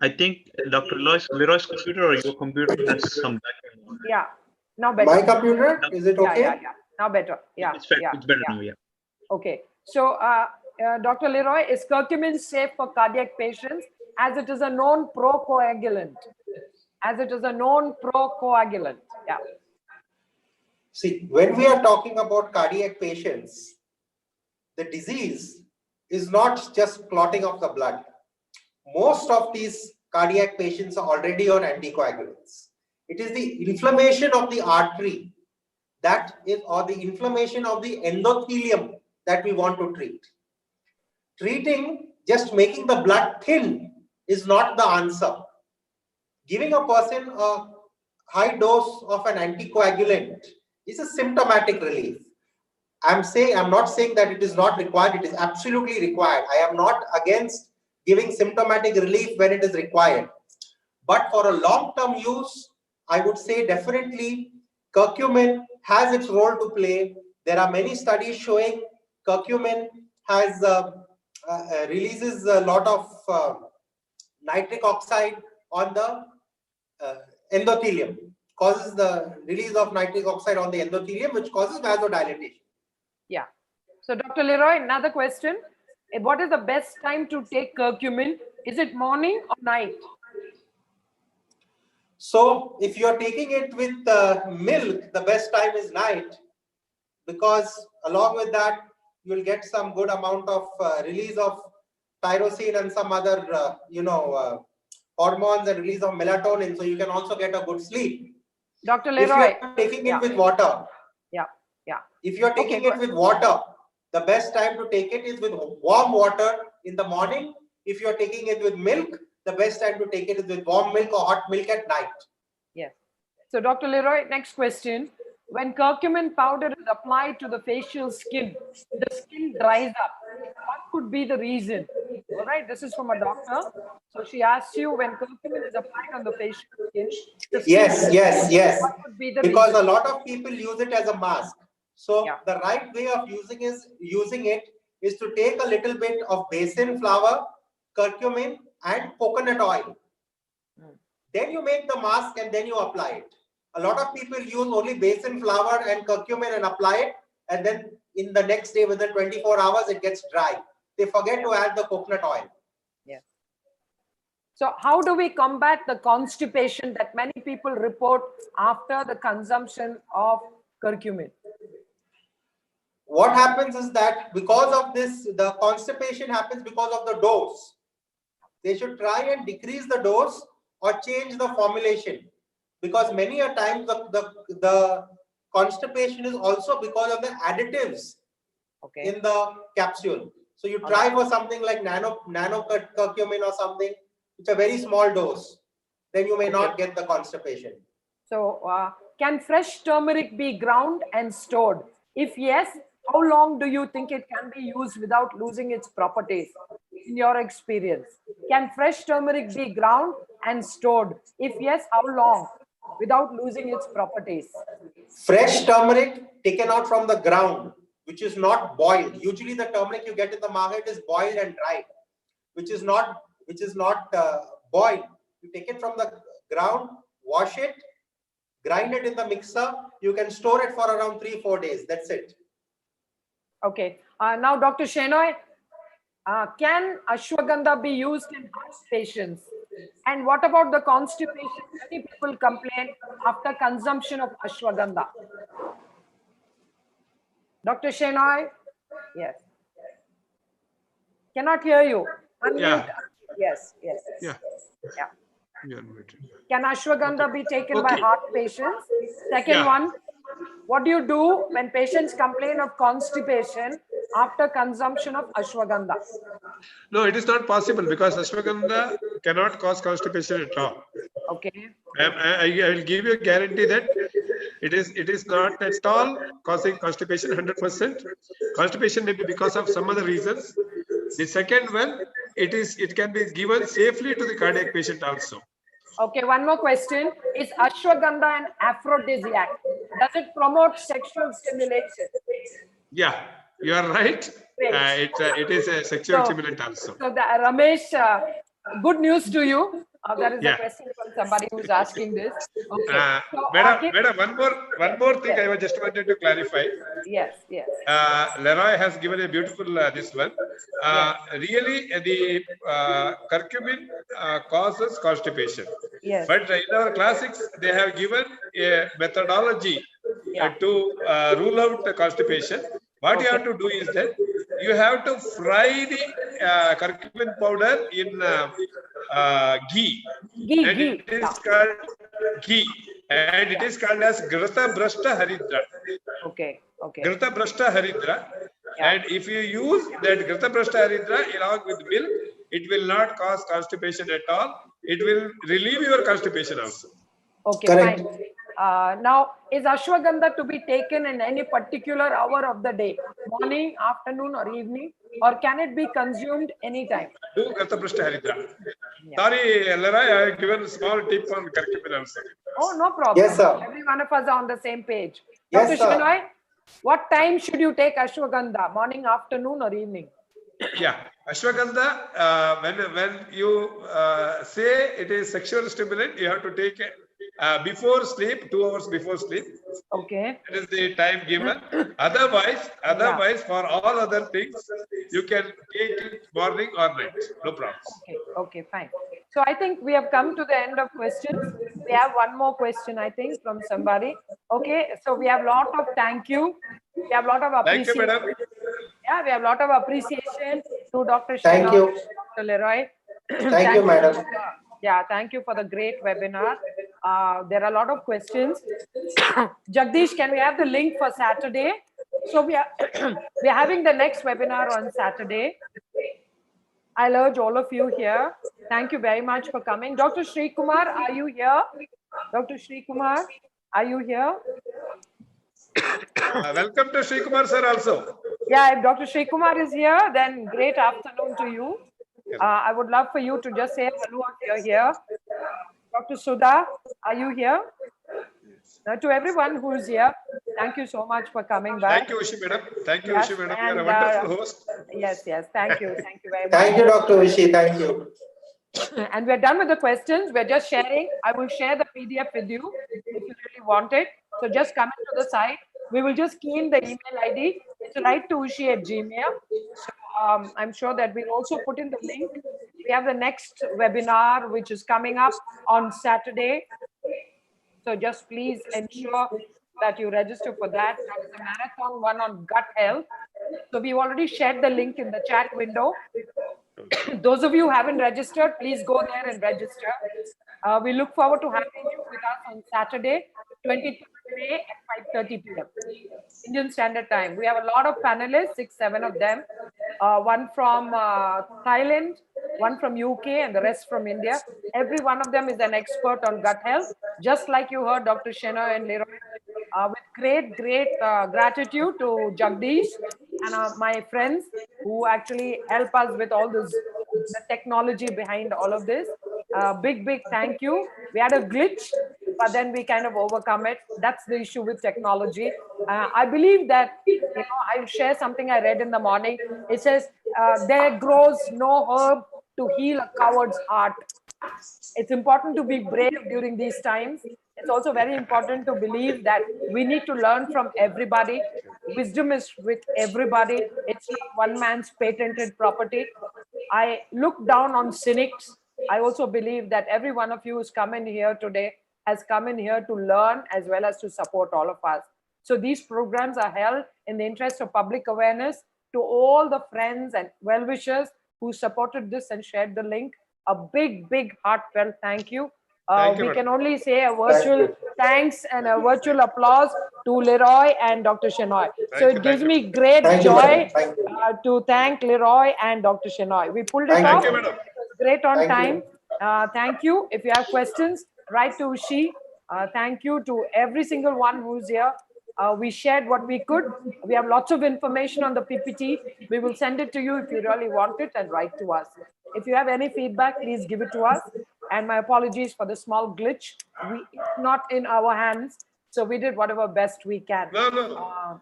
I think Dr. Leroy's computer or your computer has some background noise. Yeah. Now better. My computer, is it okay? Yeah. Now better. Yeah. It's better now. Yeah. Okay. So, Dr. Leroy, is curcumin safe for cardiac patients as it is a known procoagulant? Yeah. See, when we are talking about cardiac patients, the disease is not just clotting of the blood. Most of these cardiac patients are already on anticoagulants. It is the inflammation of the artery or the inflammation of the endothelium that we want to treat. Treating, just making the blood thin is not the answer. Giving a person a high dose of an anticoagulant is a symptomatic relief. I'm not saying that it is not required. It is absolutely required. I am not against giving symptomatic relief when it is required. But for a long-term use, I would say definitely curcumin has its role to play. There are many studies showing curcumin has releases a lot of nitric oxide on the endothelium, causes the release of nitric oxide on the endothelium, which causes vasodilatation. Yeah. So, Dr. Leroy, another question. What is the best time to take curcumin Is it morning or night? So if you are taking it with milk, the best time is night, because along with that, you will get some good amount of release of tyrosine and some other, hormones and release of melatonin. So you can also get a good sleep. Dr. If you Leroy. are taking it with water. Yeah. If you are taking it with water, the best time to take it is with warm water in the morning. If you are taking it with milk, the best time to take it is with warm milk or hot milk at night. Yes. So Dr. Leroy, next question. When curcumin powder is applied to the facial skin, the skin dries up. What could be the reason? All right, this is from a doctor. So she asks you, when curcumin is applied on the facial skin, the skin Yes. what could be the because reason? a lot of people use it as a mask. So the right way of using it is to take a little bit of basin flour, curcumin, and coconut oil. Then you make the mask and then you apply it. A lot of people use only basin flour and curcumin and apply it, and then in the next day, within 24 hours, it gets dry. They forget to add the coconut oil. Yes. So how do we combat the constipation that many people report after the consumption of curcumin? What happens is that because of this, the constipation happens because of the dose. They should try and decrease the dose or change the formulation, because many a times the constipation is also because of the additives in the capsule. So you try for something like nano curcumin or something. It's a very small dose. Then you may not get the constipation. So can fresh turmeric be ground and stored? If yes, how long do you think it can be used without losing its properties? In your experience, can fresh turmeric be ground and stored? If yes, how long without losing its properties? Fresh turmeric taken out from the ground, which is not boiled. Usually the turmeric you get in the market is boiled and dried, which is not boiled. You take it from the ground, wash it, grind it in the mixer. You can store it for around 3-4 days. That's it. Okay. Now, Dr. Shenoy, can ashwagandha be used in heart patients? And what about the constipation? Many people complain after consumption of ashwagandha. Dr. Shenoy? Yes. Cannot hear you. Unmute. Yes. Can ashwagandha be taken by heart patients? Second one, what do you do when patients complain of constipation after consumption of ashwagandha? No, it is not possible, because ashwagandha cannot cause constipation at all. Okay. I will give you a guarantee that it is not at all causing constipation 100%. Constipation may be because of some other reasons. The second one, it can be given safely to the cardiac patient also. Okay, one more question. Is ashwagandha an aphrodisiac? Does it promote sexual stimulation? Yeah, you are right. It is a sexual stimulant also. So, Ramesh, good news to you. There is a question from somebody who's asking this. Okay. Madam, one more thing I just wanted to clarify. Yes. Leroy has given a beautiful this one. Really, the curcumin causes constipation. Yes. But in our classics, they have given a methodology to rule out the constipation. What you have to do is that you have to fry the curcumin powder in ghee. It is called ghee, and it is called as Grata Brashta Haridra. Okay. Grata Brashta Haridra. And if you use that Grata Brashta Haridra along with milk, it will not cause constipation at all. It will relieve your constipation also. Okay, fine. Now, is ashwagandha to be taken in any particular hour of the day? Morning, afternoon, or evening? Or can it be consumed anytime? Do Grata Brashta Haridra. Sorry, Leroy, I have given a small tip on curcumin also. Oh, no problem. Yes, sir. Every one of us are on the same page. Yes, Dr. Shenoy, what time should you take ashwagandha? Morning, afternoon, or evening? Yeah, ashwagandha, when you say it is sexual stimulant, you have to take before sleep, 2 hours before sleep. Okay. That is the time given. Otherwise, for all other things, you can take it morning or night. No problem. Okay. Okay. Fine. So I think we have come to the end of questions. We have one more question, I think, from somebody. Okay. So we have a lot of thank you. We have a lot of Thank you, appreciation. madam. Yeah, we have a lot of appreciation to Dr. Thank Shena, you. Dr. Leroy. Thank you, madam. Yeah, thank you for the great webinar. There are a lot of questions. Jagdish, can we have the link for Saturday? So we are we are having the next webinar on Saturday. I'll urge all of you here. Thank you very much for coming. Dr. Sri Kumar, are you here? Dr. Sri Kumar, are you here? Welcome to Sri Kumar sir also. Yeah, if Dr. Sri Kumar is here, then great afternoon to you. I would love for you to just say hello if you're here. Dr. Sudha, are you here? To everyone who's here, thank you so much for coming by. Thank you, Ushi madam. Thank you, Yes, Ushi madam. and, You are a wonderful host. Yes, thank you. Thank you very much. Thank you, Dr. Ushi. Thank you. And we're done with the questions. We're just sharing. I will share the PDF with you if you really want it. So just come into the site. We will just key in the email ID. It's write2ushi@gmail. So I'm sure that we'll also put in the link. We have the next webinar, which is coming up on Saturday. So just please ensure that you register for that. That is a marathon one on gut health. So we've already shared the link in the chat window. Those of you who haven't registered, please go there and register. We look forward to having you with us on Saturday, 23rd May at 5:30 p.m. Indian Standard Time. We have a lot of panelists, 6, 7 of them. One from Thailand, one from UK, and the rest from India. Every one of them is an expert on gut health, just like you heard Dr. Shena and Leroy. With great gratitude to Jagdish and my friends who actually help us with all this, the technology behind all of this. Big thank you. We had a glitch, but then we kind of overcome it. That's the issue with technology. I believe that, I'll share something I read in the morning. It says, there grows no herb to heal a coward's heart. It's important to be brave during these times. It's also very important to believe that we need to learn from everybody. Wisdom is with everybody. It's not one man's patented property. I look down on cynics. I also believe that every one of you who's come in here today has come in here to learn as well as to support all of us. So these programs are held in the interest of public awareness. To all the friends and well-wishers who supported this and shared the link, a big heartfelt thank you. We can only say a virtual thanks and a virtual applause to Leroy and Dr. Shenoy. So it gives me great joy to thank Leroy and Dr. Shenoy. We pulled it off. It was great on time. Thank you. If you have questions, write to Ushi. Thank you to every single one who's here. We shared what we could. We have lots of information on the PPT. We will send it to you if you really want it and write to us. If you have any feedback, please give it to us. And my apologies for the small glitch. It's not in our hands. So we did whatever best we can.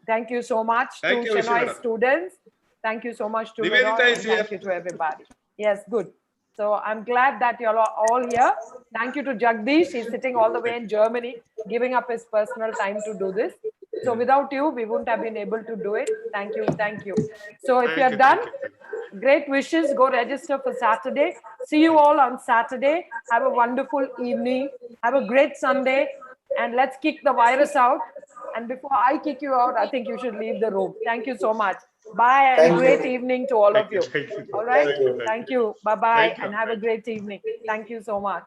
Thank you so much to Shenoy students. Thank you so much to Leroy, and thank you to everybody. Yes, good. So I'm glad that you're all here. Thank you to Jagdish. He's sitting all the way in Germany, giving up his personal time to do this. So without you, we wouldn't have been able to do it. Thank you. So if you're done, great wishes. Go register for Saturday. See you all on Saturday. Have a wonderful evening. Have a great Sunday. And let's kick the virus out. And before I kick you out, I think you should leave the room. Thank you so much. Bye and great evening to all of you. All right. Thank you. Bye-bye and have a great evening. Thank you so much.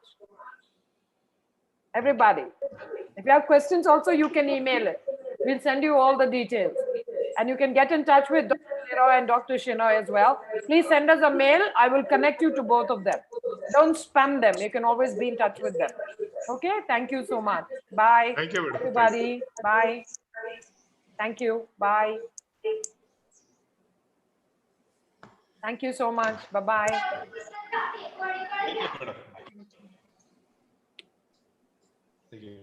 Everybody, if you have questions also, you can email it. We'll send you all the details. And you can get in touch with Dr. Leroy and Dr. Shenoy as well. Please send us a mail. I will connect you to both of them. Don't spam them. You can always be in touch with them. Okay? Thank you so much. Bye. Thank you, everybody. Bye. Thank you. Bye. Thank you so much. Bye-bye. Thank you.